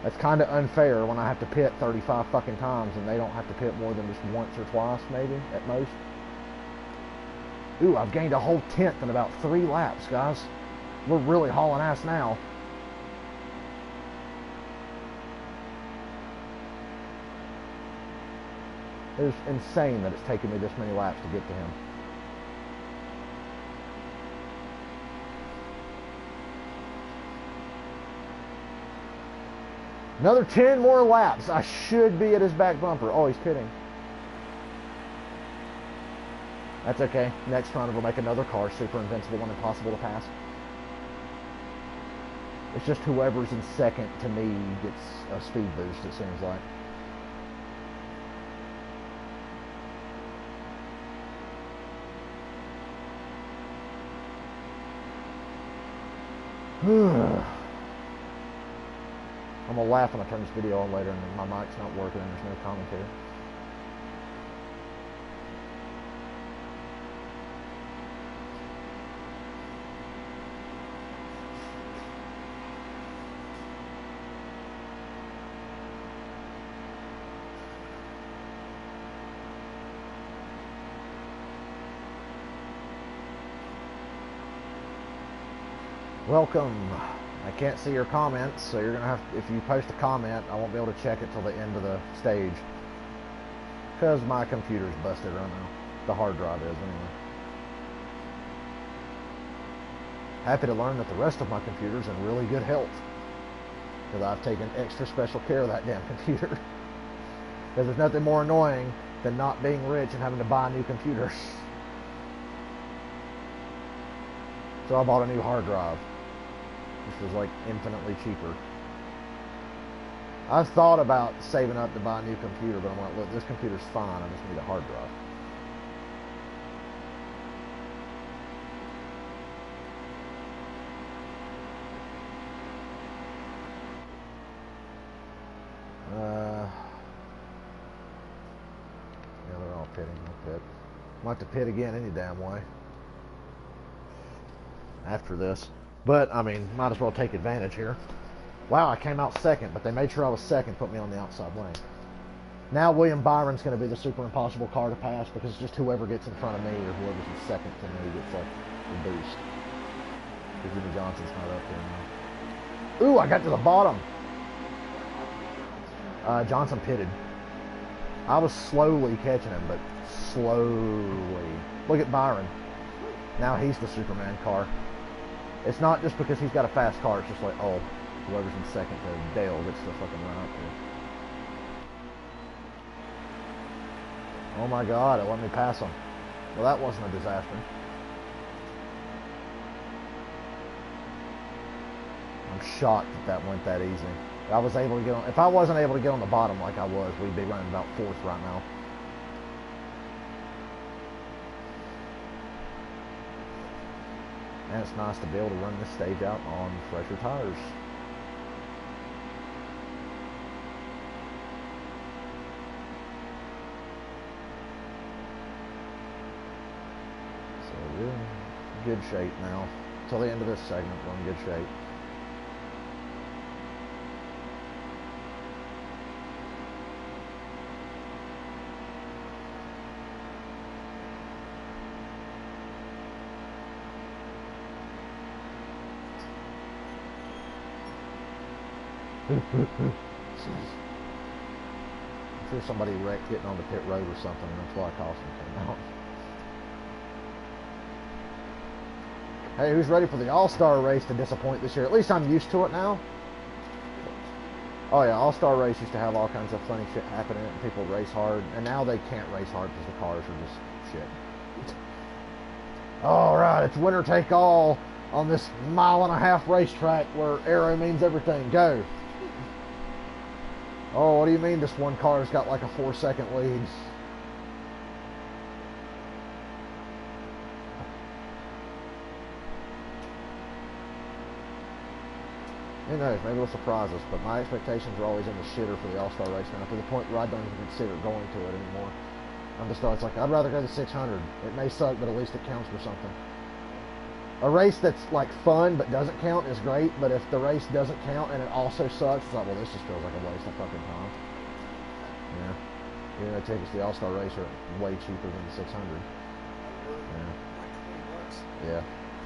That's kind of unfair when I have to pit 35 fucking times and they don't have to pit more than just once or twice, maybe, at most. Ooh, I've gained a whole 10th in about 3 laps, guys. We're really hauling ass now. It's insane that it's taken me this many laps to get to him. Another 10 more laps. I should be at his back bumper. Oh, he's pitting. That's okay. Next run, we'll make another car super invincible and impossible to pass. It's just whoever's in second to me gets a speed boost, it seems like. I'm gonna laugh when I turn this video on later and my mic's not working and there's no commentary. Welcome. I can't see your comments, so you're gonna have, if you post a comment, I won't be able to check it till the end of the stage. Because my computer's busted right now. The hard drive is, anyway. Happy to learn that the rest of my computer's in really good health. Because I've taken extra special care of that damn computer. Because there's nothing more annoying than not being rich and having to buy a new computer. So I bought a new hard drive, which was like infinitely cheaper. I've thought about saving up to buy a new computer, but I'm like, look, this computer's fine, I just need a hard drive. Yeah, they're all pitting, I'll pit. I'm about to pit again any damn way after this. But, I mean, might as well take advantage here. Wow, I came out second, but they made sure I was second, put me on the outside lane. Now William Byron's going to be the super impossible car to pass because just whoever gets in front of me or whoever's in second to me gets like the boost. Because Jimmy Johnson's not up there now. Ooh, I got to the bottom. Johnson pitted. I was slowly catching him, but slowly. Look at Byron. Now he's the Superman car. It's not just because he's got a fast car. It's just like, oh, whoever's in second to Dale gets to fucking run up here. Oh my God, it let me pass him. Well, that wasn't a disaster. I'm shocked that went that easy. I was able to get on. If I wasn't able to get on the bottom like I was, we'd be running about fourth right now. And it's nice to be able to run this stage out on fresher tires. So we're in good shape now. Till the end of this segment, we're in good shape. I'm sure somebody wrecked getting on the pit road or something, and that's why Caution came out. Hey, who's ready for the All-Star race to disappoint this year? At least I'm used to it now. Oh yeah, All-Star race used to have all kinds of funny shit happening and people race hard, and now they can't race hard because the cars are just shit. Alright, it's winner take all on this 1.5-mile racetrack where aero means everything. Go! Oh, what do you mean this one car's got like a 4-second lead? Who knows, maybe it'll surprise us, but my expectations are always in the shitter for the All-Star race now, to the point where I don't even consider going to it anymore. I'm just it's like, I'd rather go to the 600. It may suck, but at least it counts for something. A race that's like fun but doesn't count is great, but if the race doesn't count and it also sucks, it's like, well, this just feels like a waste of fucking time. Yeah. Even though tickets to the All-Star race are way cheaper than the 600. Yeah. Like $20. Yeah.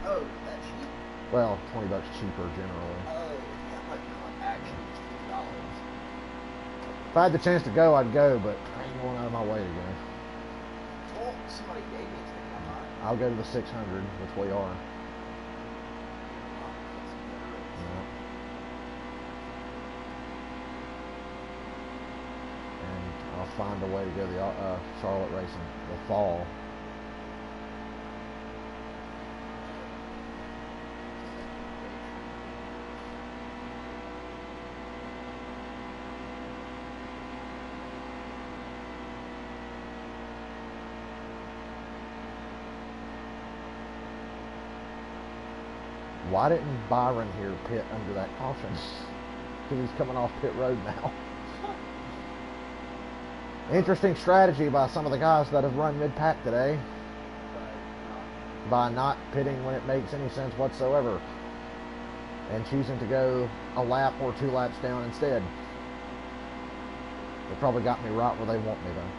Oh, that cheap? Well, $20 cheaper generally. Oh, yeah, like actually $20. If I had the chance to go, I'd go, but I ain't going out of my way to go. Well, somebody gave me a ticket on mine. I'll go to the 600, which we are. I'll find a way to go to the Charlotte race in the fall. Why didn't Byron here pit under that caution? Because he's coming off pit road now. Interesting strategy by some of the guys that have run mid-pack today. By not pitting when it makes any sense whatsoever. And choosing to go a lap or 2 laps down instead. They probably got me right where they want me though.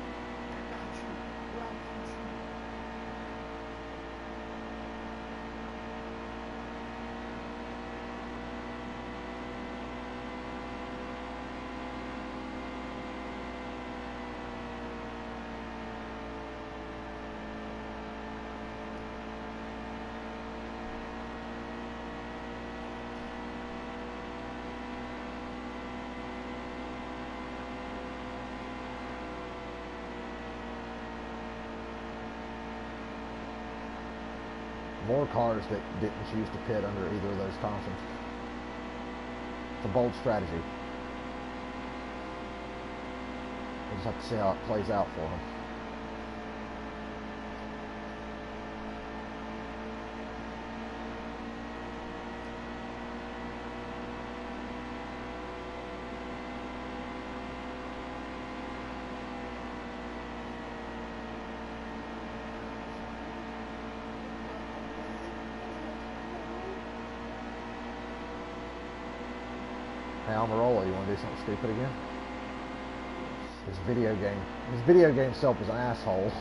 More cars that didn't choose to pit under either of those cautions. It's a bold strategy. We'll just have to see how it plays out for them. Hey, Almirola, you want to do something stupid again? His video game self is an asshole.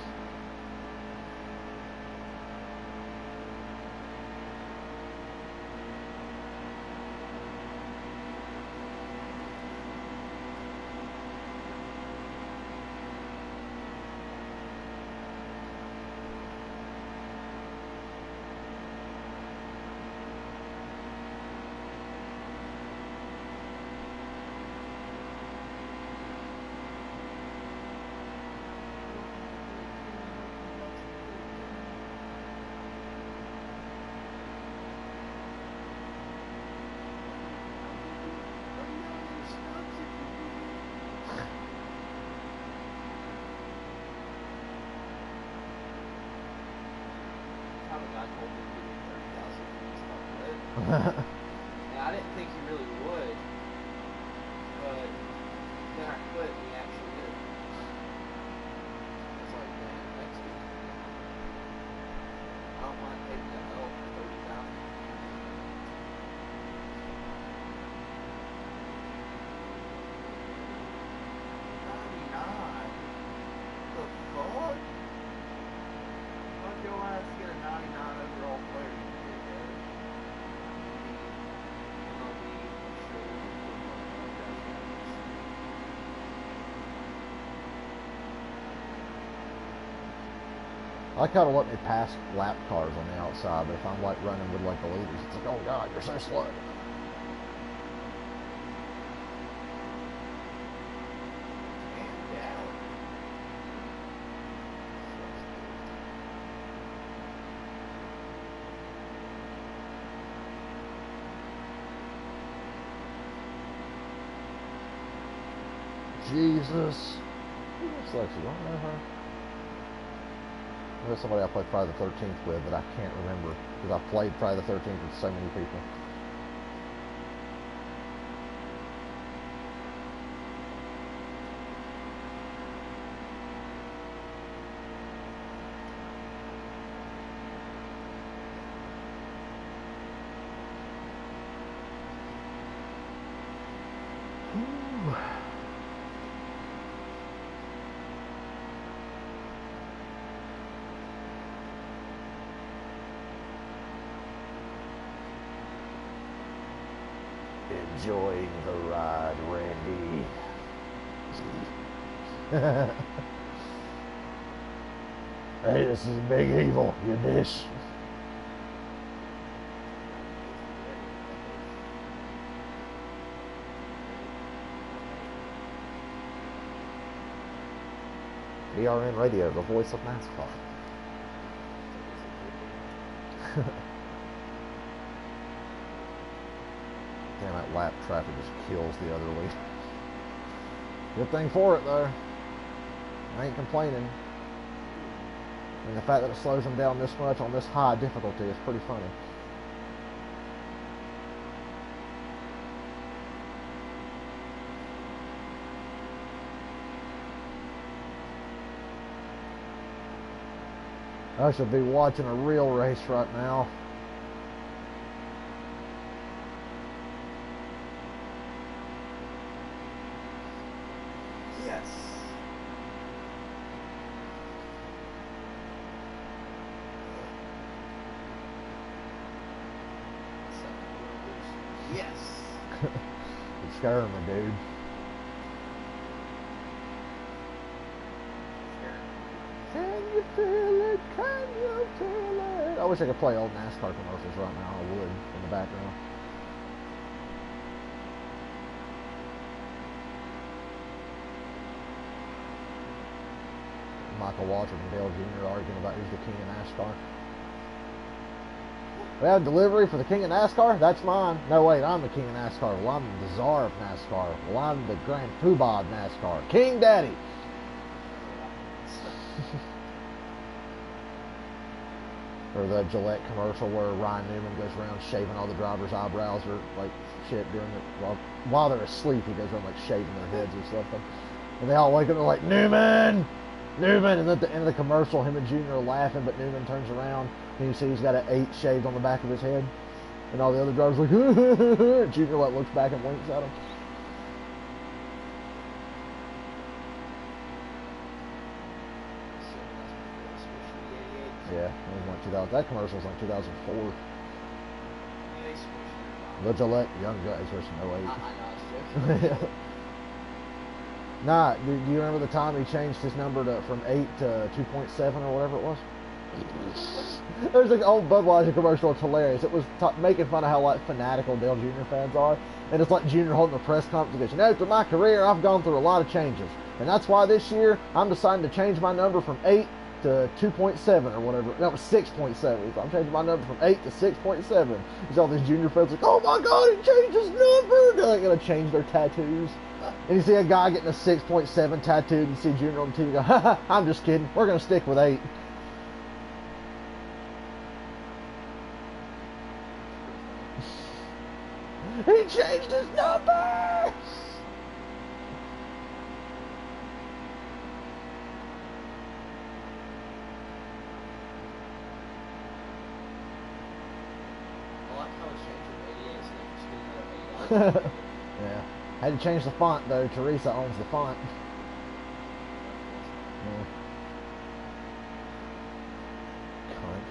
And I didn't think he really would, but then I quit and he actually did. I was like, man, thanks, dude. I don't mind taking that L for 30,000. The fuck? Fuck your ass get a 99 overall player. I like how to let me pass lap cars on the outside, but if I'm like running with like the leaders, it's like, oh god, you're so slow. Jesus. Who looks like you? Don't know her. There's somebody I played Friday the 13th with that I can't remember because I've played Friday the 13th with so many people. Ooh. Enjoying the ride, Randy. Hey, this is Big Evil, you dish. ERN Radio, the voice of NASCAR. Damn, that lap traffic just kills the other lead. Good thing for it, though. I ain't complaining. I mean, the fact that it slows them down this much on this high difficulty is pretty funny. I should be watching a real race right now. Yes. Yes. It's scaring me, dude. Can you feel it? Can you feel it? I wish I could play old NASCAR commercials right now. I would in the background. Michael Waltrip and Dale Jr. arguing about who's the king of NASCAR. We have delivery for the king of NASCAR? That's mine. No, wait, I'm the king of NASCAR. Well, I'm the czar of NASCAR. Well, I'm the grand poobah of NASCAR. King Daddy. Or the Gillette commercial where Ryan Newman goes around shaving all the drivers' eyebrows or like shit during the while they're asleep. He goes around like shaving their heads or something, and they all wake up and they're like, Newman, Newman, and at the end of the commercial, him and Junior are laughing, but Newman turns around and you see he's got an 8 shaved on the back of his head, and all the other drivers are like, Junior like looks back and winks at him. Yeah, it was like 2000. That commercial was like 2004. The Gillette young guys versus 08. I know, I was joking. Nah, do you remember the time he changed his number from 8 to 2.7 or whatever it was? There's an old Budweiser commercial. It's hilarious. It was making fun of how like fanatical Dale Jr. fans are, and it's like Junior holding a press conference. He goes, you know, through my career, I've gone through a lot of changes, and that's why this year I'm deciding to change my number from 8 to 2.7 or whatever. No, it was 6.7. So I'm changing my number from 8 to 6.7. There's all these Junior fans like, oh my God, he changed his number. They're like gonna change their tattoos. And you see a guy getting a 6.7 tattooed, and see Junior on the TV go, haha, I'm just kidding. We're gonna stick with 8. He changed his number! I like how it's changed from 88 so they can still have 8. Yeah. Had to change the font though. Teresa owns the font. Yeah. Cunt.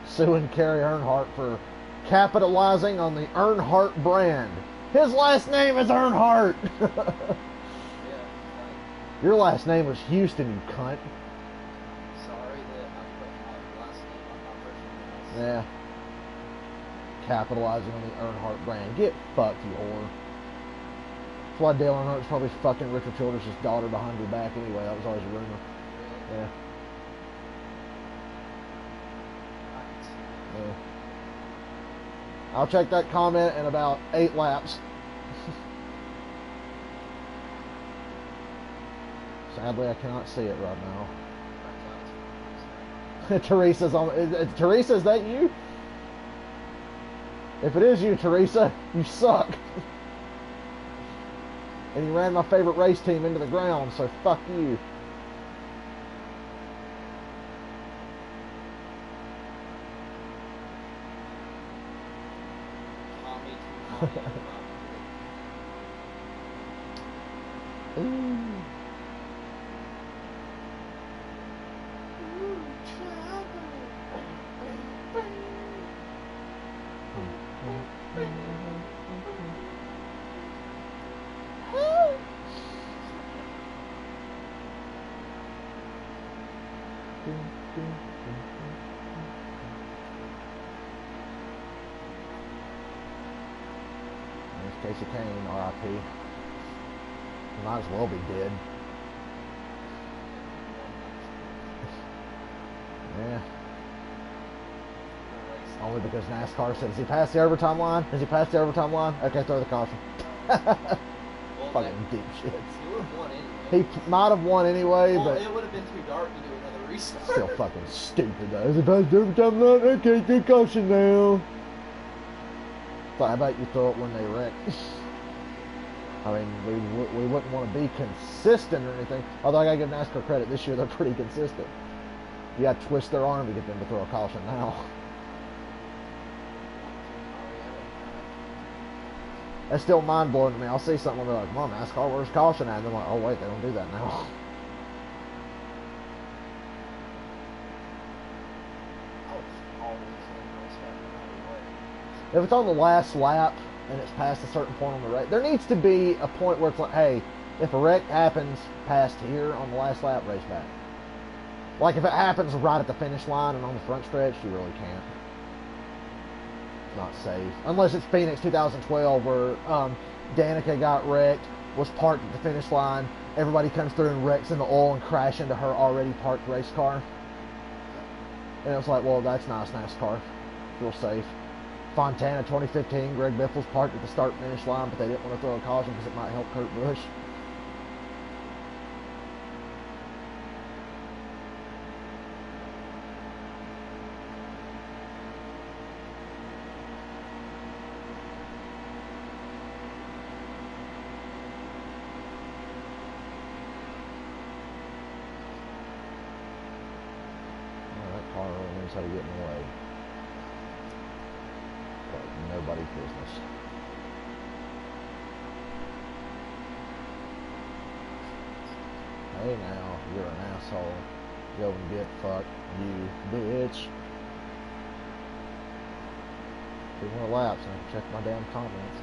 Suing Kerry Earnhardt for capitalizing on the Earnhardt brand. His last name is Earnhardt. Yeah. Your last name was Houston, you cunt. Sorry that I put my last name on my first name. Yeah. Capitalizing on the Earnhardt brand. Get fucked, you whore. That's why Dale Earnhardt's probably fucking Richard Childress' daughter behind your back anyway. That was always a rumor. Really? Yeah. Yeah. I'll check that comment in about 8 laps. Sadly, I cannot see it right now. Teresa's on. Teresa, is that you? If it is you, Teresa, you suck. And you ran my favorite race team into the ground, so fuck you. There's Casey Kane, R.I.P. He might as well be dead. Yeah. Only because NASCAR said, has he passed the overtime line? Has he passed the overtime line? Okay, throw the caution. Fucking dipshits. He would have won anyway. He might have won anyway, well, but it would have been too dark to do another restart. still fucking stupid though. Has he passed the overtime line? Okay, throw caution now. So how about you throw it when they wreck? I mean, we wouldn't want to be consistent or anything. Although I gotta give NASCAR credit, this year they're pretty consistent. You got to twist their arm to get them to throw a caution now. That's still mind blowing to me. I'll see something and be like, come on, NASCAR, where's caution at? And they're like, oh wait, they don't do that now. If it's on the last lap and it's past a certain point on the race, there needs to be a point where it's like, hey, if a wreck happens past here on the last lap, race back. Like if it happens right at the finish line and on the front stretch, you really can't. It's not safe. Unless it's Phoenix 2012 where Danica got wrecked, was parked at the finish line, everybody comes through and wrecks in the oil and crash into her already parked race car. And it was like, well, that's nice NASCAR. Real safe. Fontana 2015, Greg Biffle's parked at the start-finish line, but they didn't want to throw a caution because it might help Kurt Busch. That car really knows how to get in the way. But nobody's business. Hey now, you're an asshole. Go and get fucked, you bitch. 2 more laps and I can check my damn comments.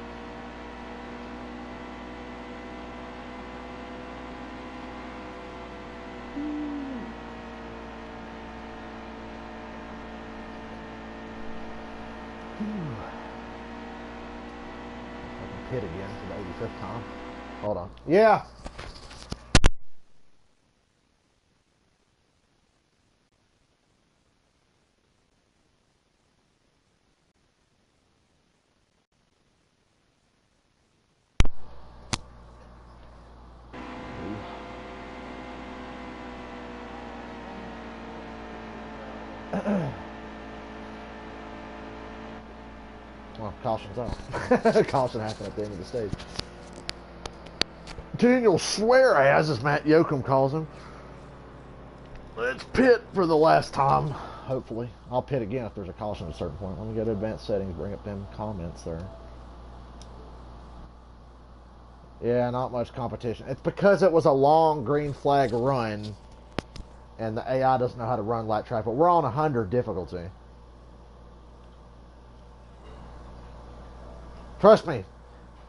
I can pit again for the 85th time. Hold on. Yeah! Well, caution's out. Caution happened at the end of the stage. Daniel Swear-ass, as Matt Yoakum calls him. Let's pit for the last time, hopefully. I'll pit again if there's a caution at a certain point. Let me go to advanced settings, bring up them comments there. Yeah, not much competition. It's because it was a long green flag run, and the AI doesn't know how to run lap track, but we're on 100 difficulty. Trust me,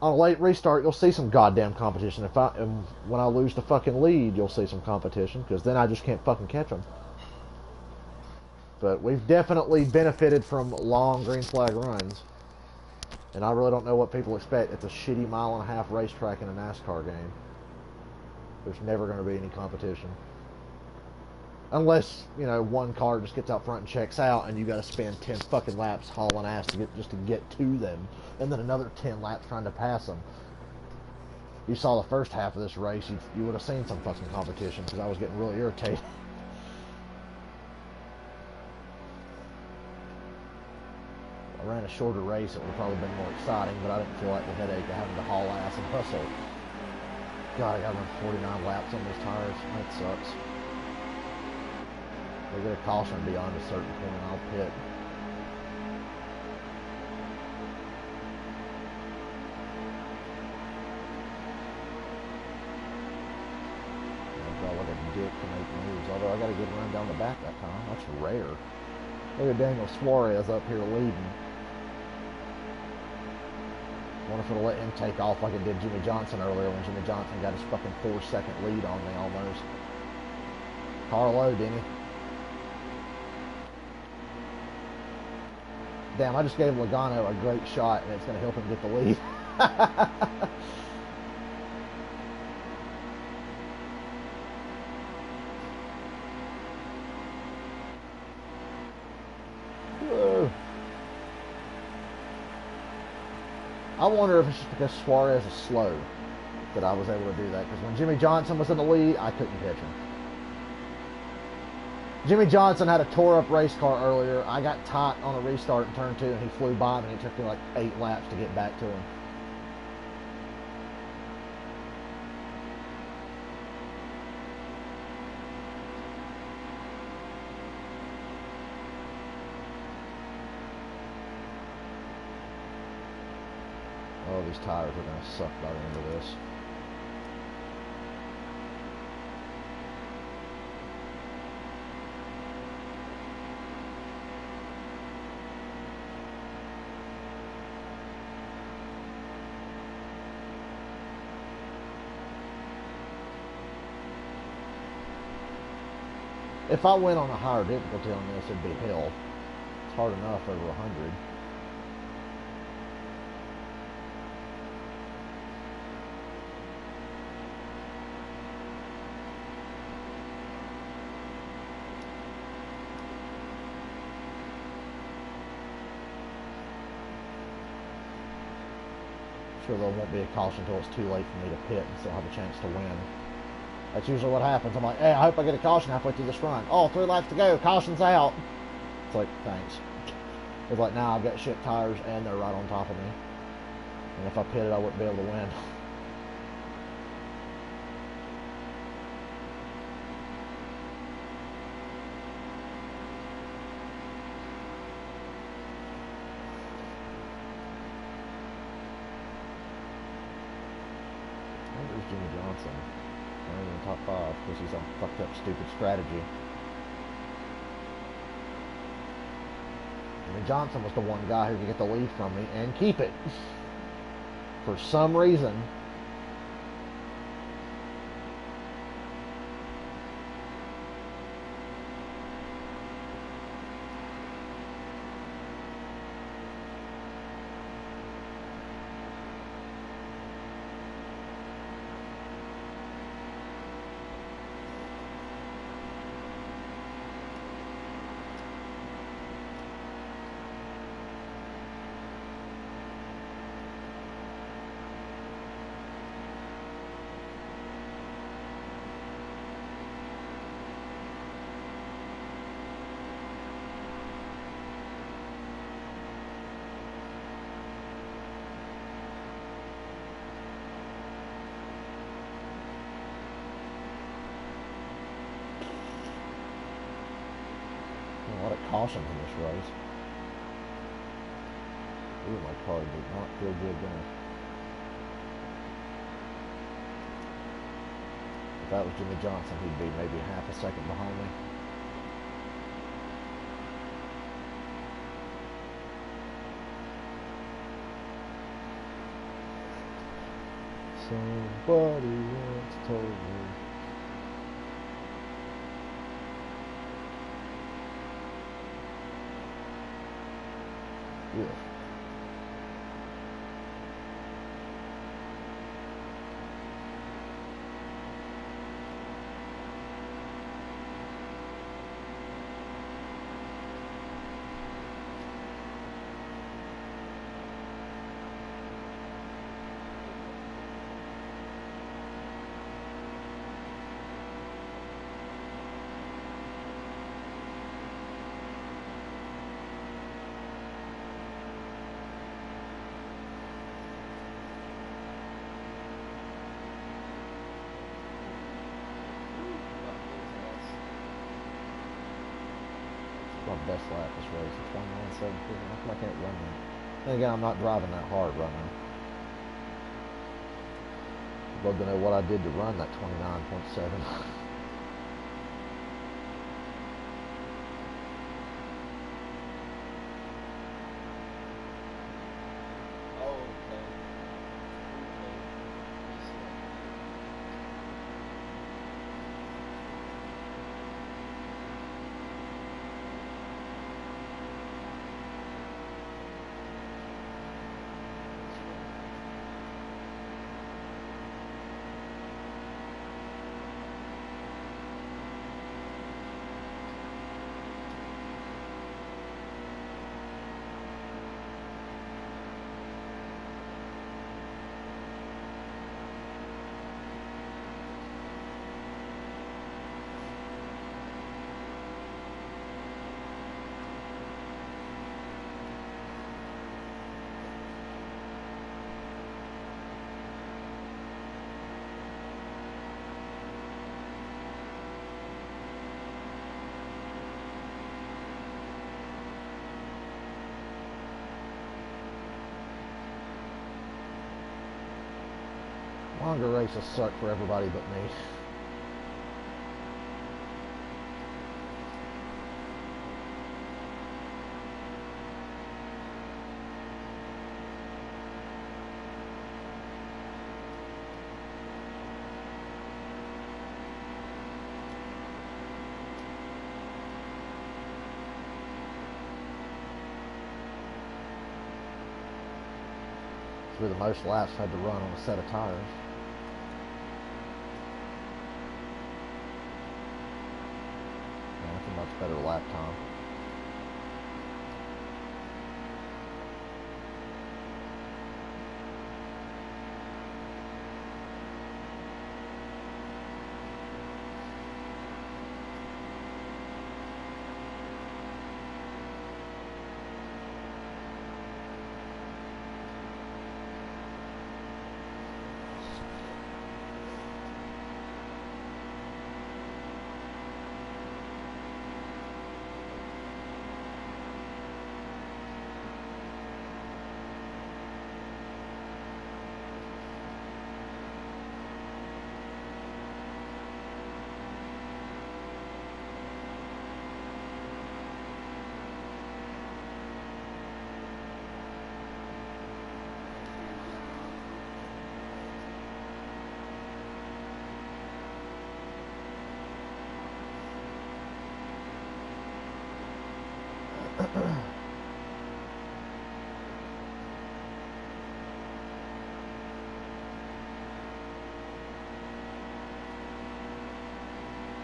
on a late restart, you'll see some goddamn competition. When I lose the fucking lead, you'll see some competition, because then I just can't fucking catch them. But we've definitely benefited from long green flag runs. And I really don't know what people expect. It's a shitty 1.5 mile racetrack in a NASCAR game. There's never going to be any competition. Unless, you know, one car just gets out front and checks out and you got to spend 10 fucking laps hauling ass to get to them. And then another 10 laps trying to pass them. You saw the first half of this race, you would have seen some fucking competition because I was getting really irritated. I ran a shorter race, it would have probably been more exciting, but I didn't feel like the headache of having to haul ass and hustle. God, I got to run 49 laps on these tires. That sucks. They get a caution beyond a certain point, I'll pit. I felt like a dick to make moves, although I got a good run down the back that time. That's rare. Look at Daniel Suarez up here leading. I wonder if it'll let him take off like it did Jimmy Johnson earlier when Jimmy Johnson got his fucking 4-second lead on me almost. Carlo, didn't he? Damn, I just gave Logano a great shot and it's going to help him get the lead. I wonder if it's just because Suarez is slow that I was able to do that. Because when Jimmy Johnson was in the lead, I couldn't catch him. Jimmy Johnson had a tore-up race car earlier. I got tight on a restart in turn 2, and he flew by me, and it took me like 8 laps to get back to him. know these tires are going to suck by the end of this. If I went on a higher difficulty on this, it'd be hell. It's hard enough over 100. Sure, there won't be a caution until it's too late for me to pit and still have a chance to win. That's usually what happens. I'm like, hey, I hope I get a caution halfway through this run. Oh, 3 laps to go. Caution's out. It's like, thanks. It's like, now I've got shit tires and they're right on top of me. And if I pitted, I wouldn't be able to win. Where's Jimmy Johnson? Not even in the top 5 because he's on fucked up stupid strategy. Jimmy Johnson was the one guy who could get the lead from me and keep it. For some reason. A lot of caution in this race. Ooh, my car did not feel good there. If that was Jimmy Johnson, he'd be maybe half a second behind me. Somebody once told me. Yeah. My best lap this race, a 29.7. How come I can't run that? Then again, I'm not driving that hard right now. I'd love to know what I did to run that 29.7. longer races suck for everybody but me. With the most laps had to run on a set of tires. Yeah, that's a much better lap time.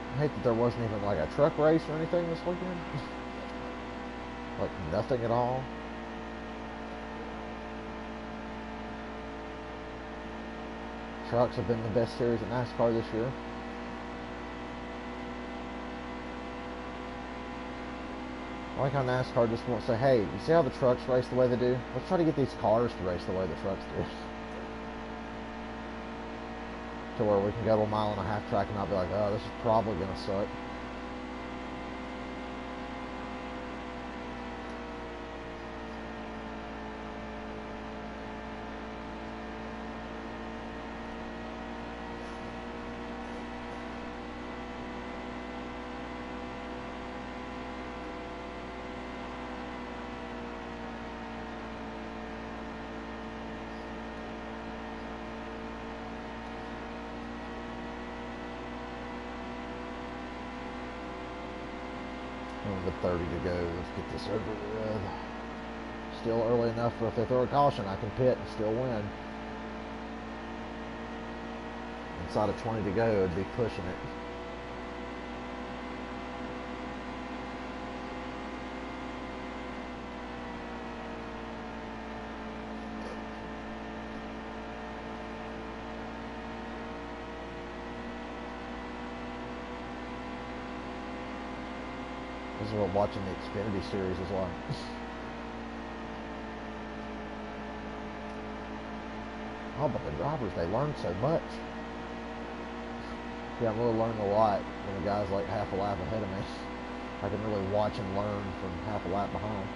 I hate that there wasn't even like a truck race or anything this weekend. Like nothing at all. Trucks have been the best series in NASCAR this year. I like how NASCAR just won't say, hey, you see how the trucks race the way they do? Let's try to get these cars to race the way the trucks do. To where we can go to a 1.5 mile track and not be like, oh, this is probably going to suck. With 30 to go, let's get this over with. Still early enough for if they throw a caution, I can pit and still win. Inside of 20 to go, it'd be pushing it. This is what watching the Xfinity series is like. Oh, but the drivers, they learn so much. Yeah, I'm really learning a lot when the guy's like half a lap ahead of me. I can really watch and learn from half a lap behind.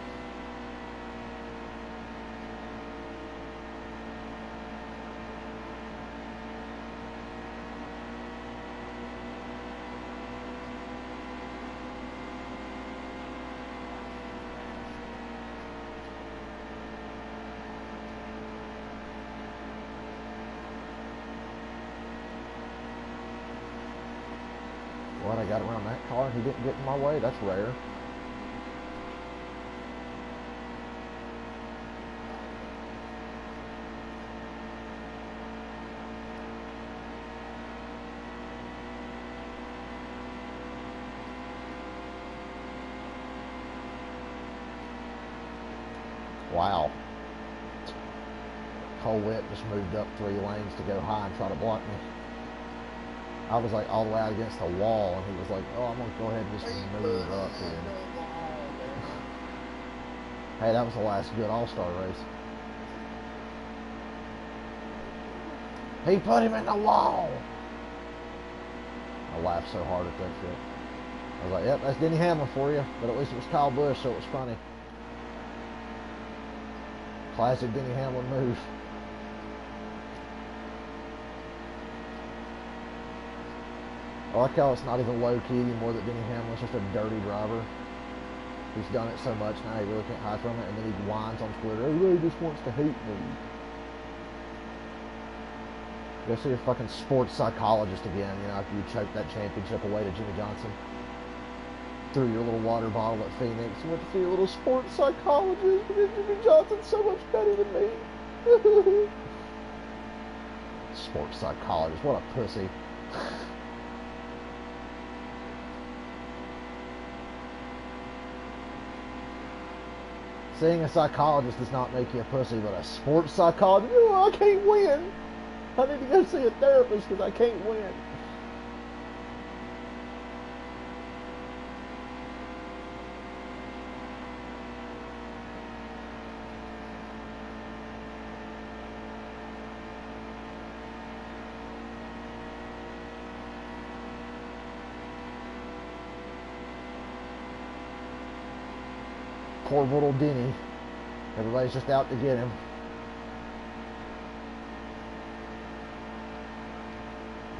What, I got around that car and he didn't get in my way? That's rare. Wow. Cole Witt just moved up 3 lanes to go high and try to block me. I was like all the way out against the wall, and he was like, oh, I'm going to go ahead and just move up here. Hey, that was the last good All-Star race. He put him in the wall. I laughed so hard at that shit. I was like, yep, that's Denny Hamlin for you, but at least it was Kyle Busch, so it was funny. Classic Denny Hamlin move. I like how it's not even low key anymore that Denny Hamlin's just a dirty driver. He's done it so much now he really can't hide from it, and then he whines on Twitter, everybody just wants to hate me. Go see a fucking sports psychologist again, you know, after you choked that championship away to Jimmy Johnson. Threw your little water bottle at Phoenix. You went to see a little sports psychologist because Jimmy Johnson's so much better than me. Sports psychologist, what a pussy. Seeing a psychologist does not make you a pussy, but a sports psychologist, oh, I can't win. I need to go see a therapist because I can't win. Poor little Denny. Everybody's just out to get him.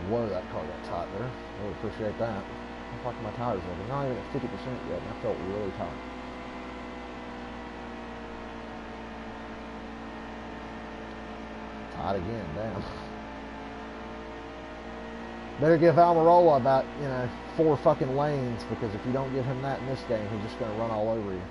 Whoa, that car got tight there. I really appreciate that. I'm fucking my tires over. Not even at 50% yet, and I felt really tight. Tight again, damn. Better give Almirola about, 4 fucking lanes, because if you don't give him that in this game, he's just going to run all over you.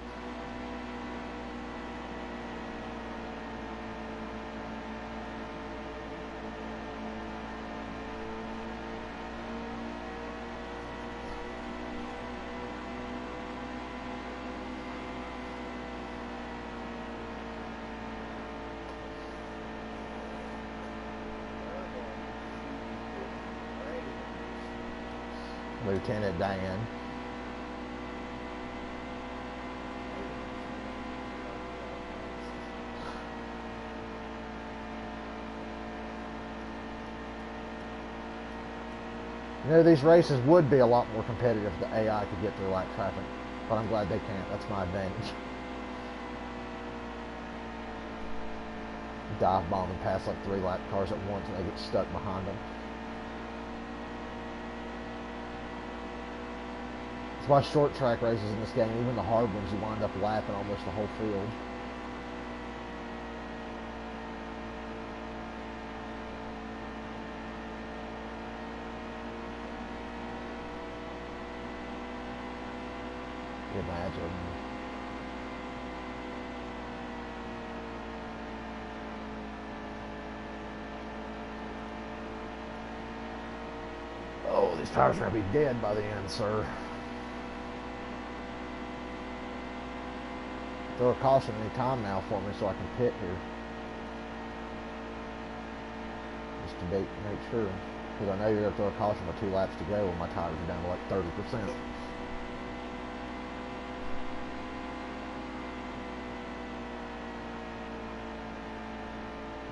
Lieutenant Dan. These races would be a lot more competitive if the AI could get through like traffic, but I'm glad they can't. That's my advantage. Dive bomb and pass like 3 lap cars at once and they get stuck behind them. That's why short track races in this game, even the hard ones, you wind up lapping almost the whole field. Imagine. Oh, these tires are going to be dead by the end, sir. Throw a caution any time now for me so I can pit here. Just to make sure. Because I know you're going to throw a caution with 2 laps to go when my tires are down to like 30%.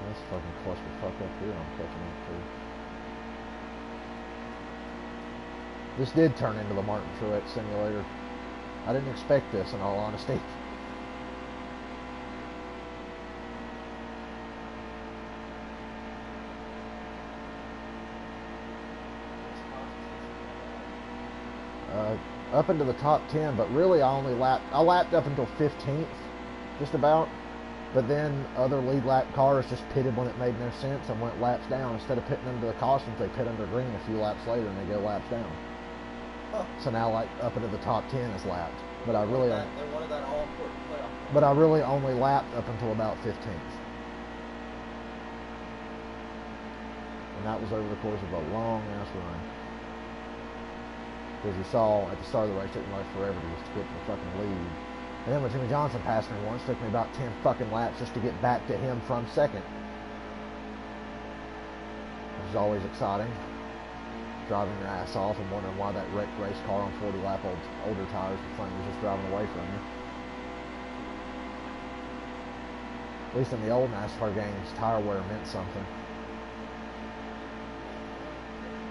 That's fucking clusterfuck up here I'm catching up to. This did turn into the Martin Truex simulator. I didn't expect this, in all honesty. Up into the top 10, but really I lapped up until 15th, just about. But then other lead lap cars just pitted when it made no sense and went laps down. Instead of pitting under the cautions, they pit under green a few laps later and they go laps down. Huh. So now like up into the top 10 is lapped. But I really only lapped up until about 15th. And that was over the course of a long ass run. Because you saw at the start of the race, it took me like forever to just get to the fucking lead. And then when Jimmy Johnson passed me once, it took me about 10 fucking laps just to get back to him from second. Which is always exciting. Driving your ass off and wondering why that wrecked race car on 40 lap older tires was just driving away from you. At least in the old NASCAR games, tire wear meant something.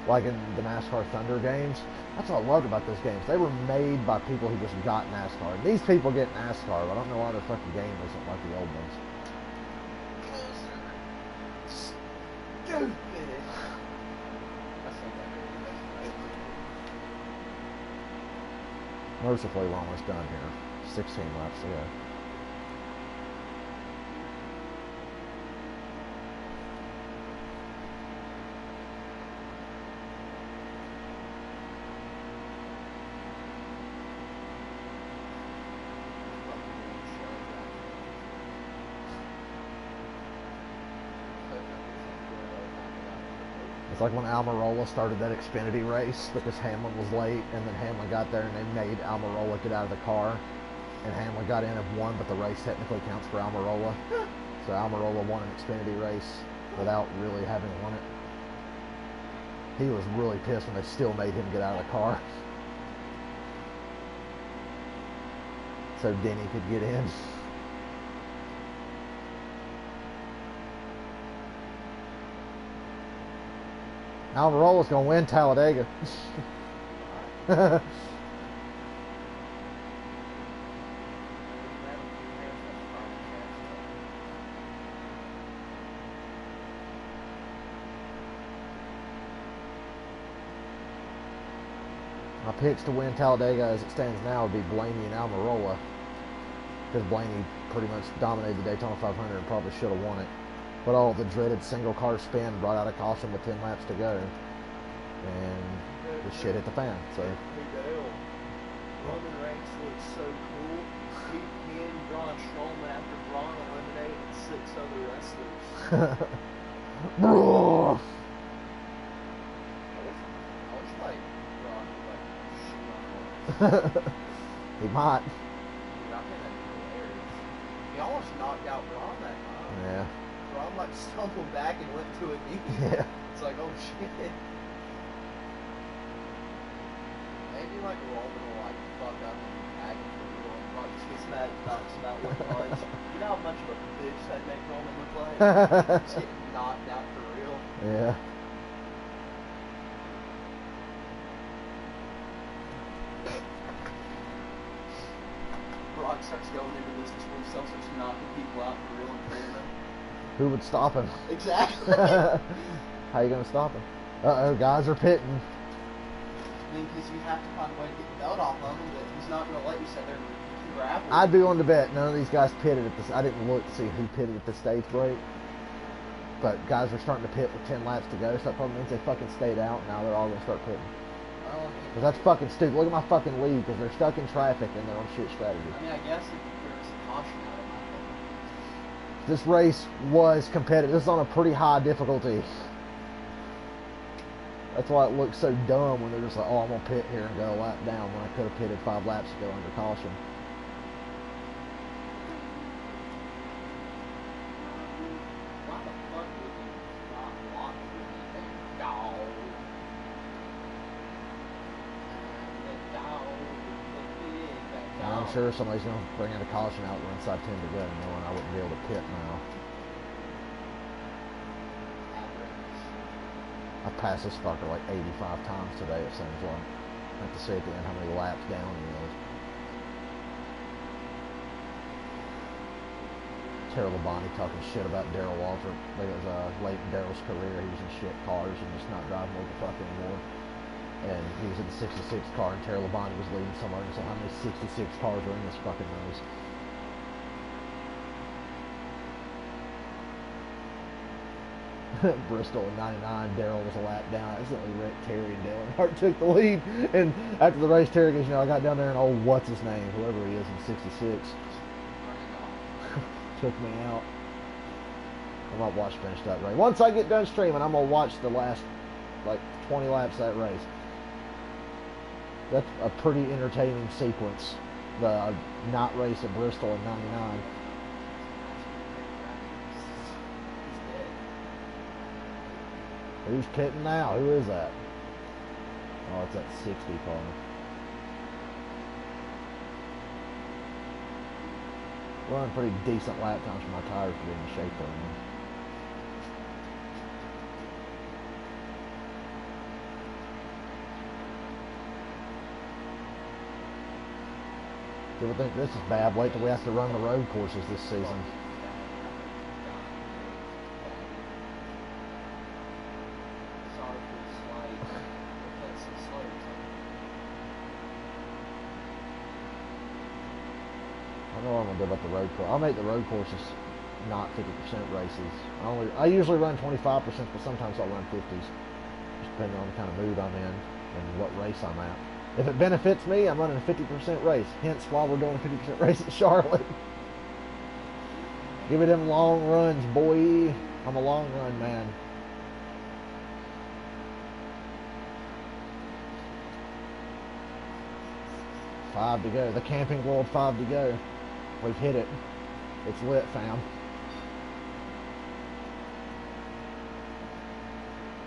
Like in the NASCAR Thunder games, that's what I loved about those games. They were made by people who just got NASCAR. These people get NASCAR, but I don't know why their fucking game isn't like the old ones. Stupid. Mercifully, we're almost done here. 16 laps to go. It's like when Almirola started that Xfinity race because Hamlin was late, and then Hamlin got there and they made Almirola get out of the car, and Hamlin got in and won, but the race technically counts for Almirola. So Almirola won an Xfinity race without really having won it. He was really pissed when they still made him get out of the car so Denny could get in. Almirola's going to win Talladega. My picks to win Talladega as it stands now would be Blaney and Almirola, because Blaney pretty much dominated the Daytona 500 and probably should have won it. But all the dreaded single car spin brought out a caution with 10 laps to go, and the shit hit the fan. So Roman Reigns looks so cool. He and Braun Strowman after Braun eliminated 6 other wrestlers. Bro. I wish like Braun would like shoot on. He might. Dude, I think that'd be hilarious. He almost knocked out Braun that time. Yeah. Braun like stumbled back and went to a knee. Yeah. It's like, oh shit. Maybe like Roman will like fuck up and tag him for real. And Braun just gets mad and knocks him out one punch. You know how much of a bitch that make Roman look like? Just getting knocked out for real. Yeah. Brock starts going into business for himself, starts knocking people out for real and playing them. Who would stop him? Exactly. How you gonna stop him? Uh-oh, guys are pitting. I mean, because you have to find a way to get the belt off of him, but he's not going to let you sit there and grapple. I'd be willing to bet none of these guys pitted at this. I didn't look to see who pitted at the stage break, but guys are starting to pit with 10 laps to go, so that probably means they fucking stayed out. Now they're all gonna start pitting. Because that's fucking stupid. Look at my fucking lead, because they're stuck in traffic and they're on shit strategy. I mean, I guess if there's a caution out of my This race was competitive. This is on a pretty high difficulty. That's why it looks so dumb when they're just like, oh, I'm going to pit here and go a lap down when I could have pitted 5 laps ago under caution. Why the fuck would you not want anything? Dog. And I'm sure somebody's going to bring in a caution out when inside 10 to go, knowing I wouldn't be able to pit now. I passed this fucker like 85 times today, it seems like. I have to see at the end how many laps down he is. Terrell Labonte talking shit about Darrell Waltrip. It was late in Darrell's career. He was in shit cars and just not driving what the fuck anymore. And he was in the 66 car, and Terrell Labonte was leading somewhere. And so how many 66 cars are in this fucking race? Bristol in 99, Darrell was a lap down. Accidentally wrecked Terry, and Dale Earnhardt took the lead. And after the race, Terry goes, I got down there and what's his name? Whoever he is in 66. Took me out. I might watch finish that race. Once I get done streaming, I'm going to watch the last, 20 laps of that race. That's a pretty entertaining sequence. The night race at Bristol in 99. Who's pitting now? Who is that? Oh, it's that 60 car. Running pretty decent lap times for my tires to be in the shape they're in. Do you ever think this is bad? Wait till we have to run the road courses this season. want to do about the road course. I'll make the road courses not 50% races. I usually run 25%, but sometimes I'll run 50s, just depending on the kind of mood I'm in and what race I'm at. If it benefits me, I'm running a 50% race. Hence why we're doing a 50% race at Charlotte. Give me them long runs, boy. I'm a long run man. Five to go. The Camping World 5 to go. We've hit it. It's lit, fam.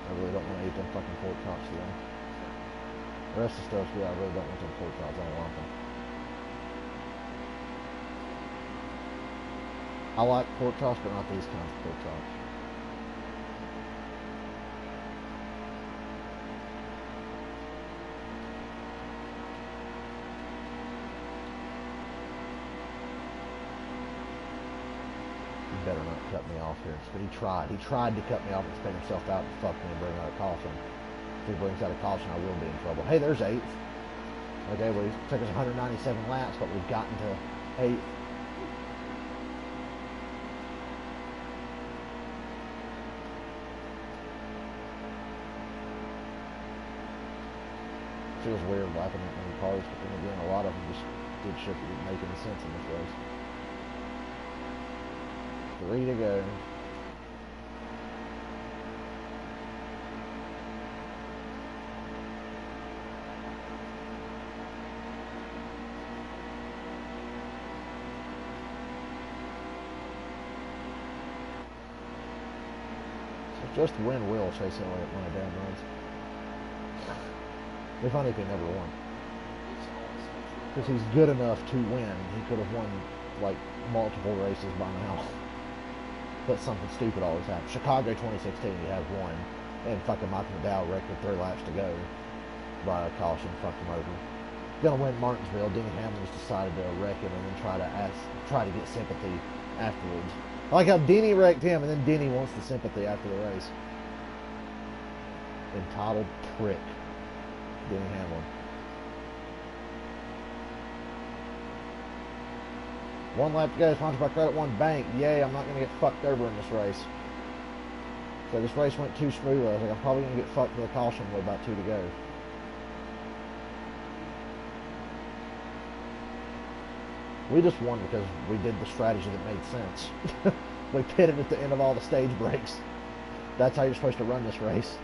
I really don't want to eat them fucking pork chops today. The rest of the stuff's good. I really don't want them pork chops. I don't want them. I like pork chops, but not these kinds of pork chops. He better not cut me off here. But he tried to cut me off and spin himself out and fuck me and bring out a caution. If he brings out a caution, I will be in trouble. Hey, there's 8th. Okay, well, it took us 197 laps, but we've gotten to 8th. Feels weird laughing at many cars, but then again, a lot of them just did shit that didn't make any sense in this race. 3 to go. So just win Will chasing away at one of damn runs. It'd be funny if he never won. Because he's good enough to win. He could have won, like, multiple races by now. But something stupid always happens. Chicago 2016, he had one. And fucking Michael McDowell wrecked with 3 laps to go. By a caution, fucked him over. Gonna win Martinsville. Denny Hamlin's decided to wreck him and then try to get sympathy afterwards. I like how Denny wrecked him and then Denny wants the sympathy after the race. Entitled prick. Denny Hamlin. One lap to go, sponsored by Credit One Bank. Yay, I'm not going to get fucked over in this race. So this race went too smooth. I was like, I'm probably going to get fucked with a caution with about 2 to go. We just won because we did the strategy that made sense. We pitted at the end of all the stage breaks. That's how you're supposed to run this race.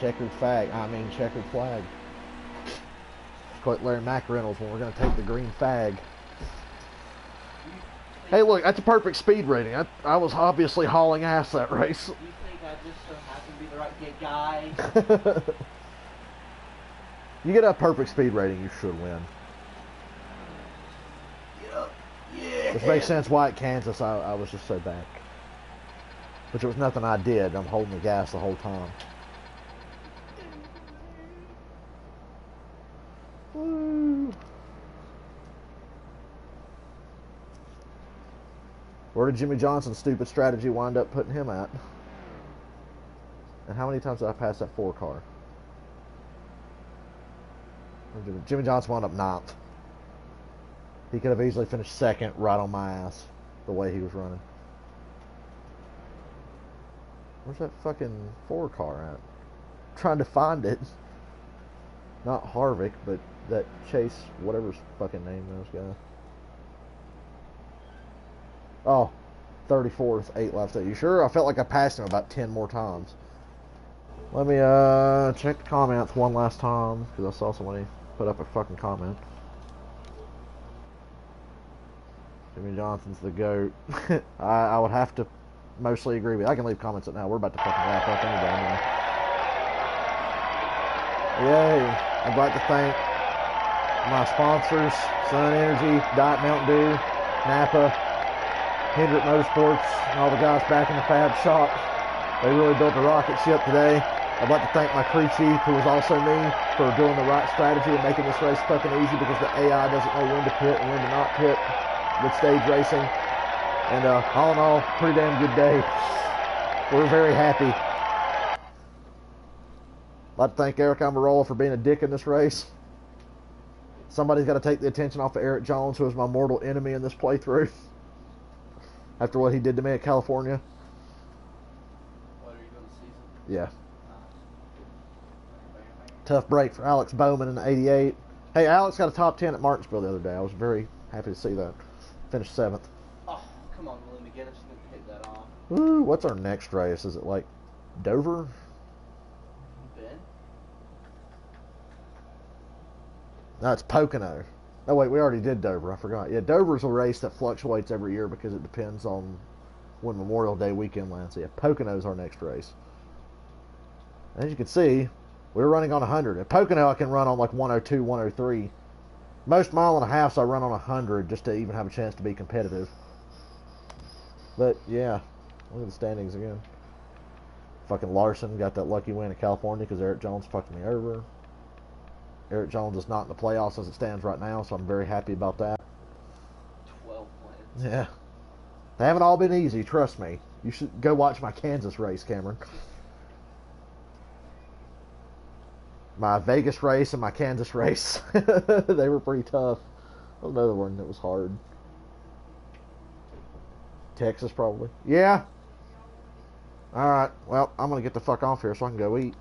Checkered flag. Quote Larry McReynolds when we're going to take the green flag. Hey, look, that's a perfect speed rating. I was obviously hauling ass that race. You think I just so happen to be the right guy? You get a perfect speed rating, you should win. Yep. Yeah. Which makes sense why at Kansas I was just so back. Which was nothing I did. I'm holding the gas the whole time. Woo. Where did Jimmy Johnson's stupid strategy wind up putting him at? And how many times did I pass that 4 car? Jimmy Johnson wound up 9th. He could have easily finished 2nd right on my ass the way he was running. Where's that fucking 4 car at? I'm trying to find it. Not Harvick, but that Chase, whatever his fucking name is, guy. Oh, 34th, 8 laps. Are you sure? I felt like I passed him about 10 more times. Let me check the comments one last time, because I saw somebody put up a fucking comment. Jimmy Johnson's the GOAT. I would have to mostly agree with you. I can leave comments up now. We're about to fucking wrap up anyway. Yay. I'd like to thank my sponsors, Sun Energy, Diet Mountain Dew, Napa, Hendrick Motorsports, and all the guys back in the fab shop. They really built a rocket ship today. I'd like to thank my crew chief, who was also me, for doing the right strategy and making this race fucking easy, because the AI doesn't know when to pit and when to not pit with stage racing. And all in all, pretty damn good day. We're very happy. I'd like to thank Eric Almirola for being a dick in this race. Somebody's got to take the attention off of Eric Jones, who is my mortal enemy in this playthrough. After what he did to me at California. What are you doing this season? Yeah. Tough break for Alex Bowman in the 88. Hey, Alex got a top 10 at Martinsville the other day. I was very happy to see that. Finished 7th. Oh, come on, Willie McGinnis didn't hit that off. Ooh, what's our next race? Is it like Dover? Ben? No, it's Pocono. Oh, wait, we already did Dover. I forgot. Yeah, Dover's a race that fluctuates every year because it depends on when Memorial Day weekend lands. So, yeah, Pocono's our next race. As you can see, we were running on 100. At Pocono, I can run on like 102, 103. Most mile and a half, so I run on 100 just to even have a chance to be competitive. But, yeah, look at the standings again. Fucking Larson got that lucky win in California because Eric Jones fucked me over. Eric Jones is not in the playoffs as it stands right now, so I'm very happy about that. 12 wins. Yeah. They haven't all been easy, trust me. You should go watch my Kansas race, Cameron. My Vegas race and my Kansas race. They were pretty tough. That was another one that was hard. Texas, probably. Yeah. Alright, well, I'm going to get the fuck off here so I can go eat.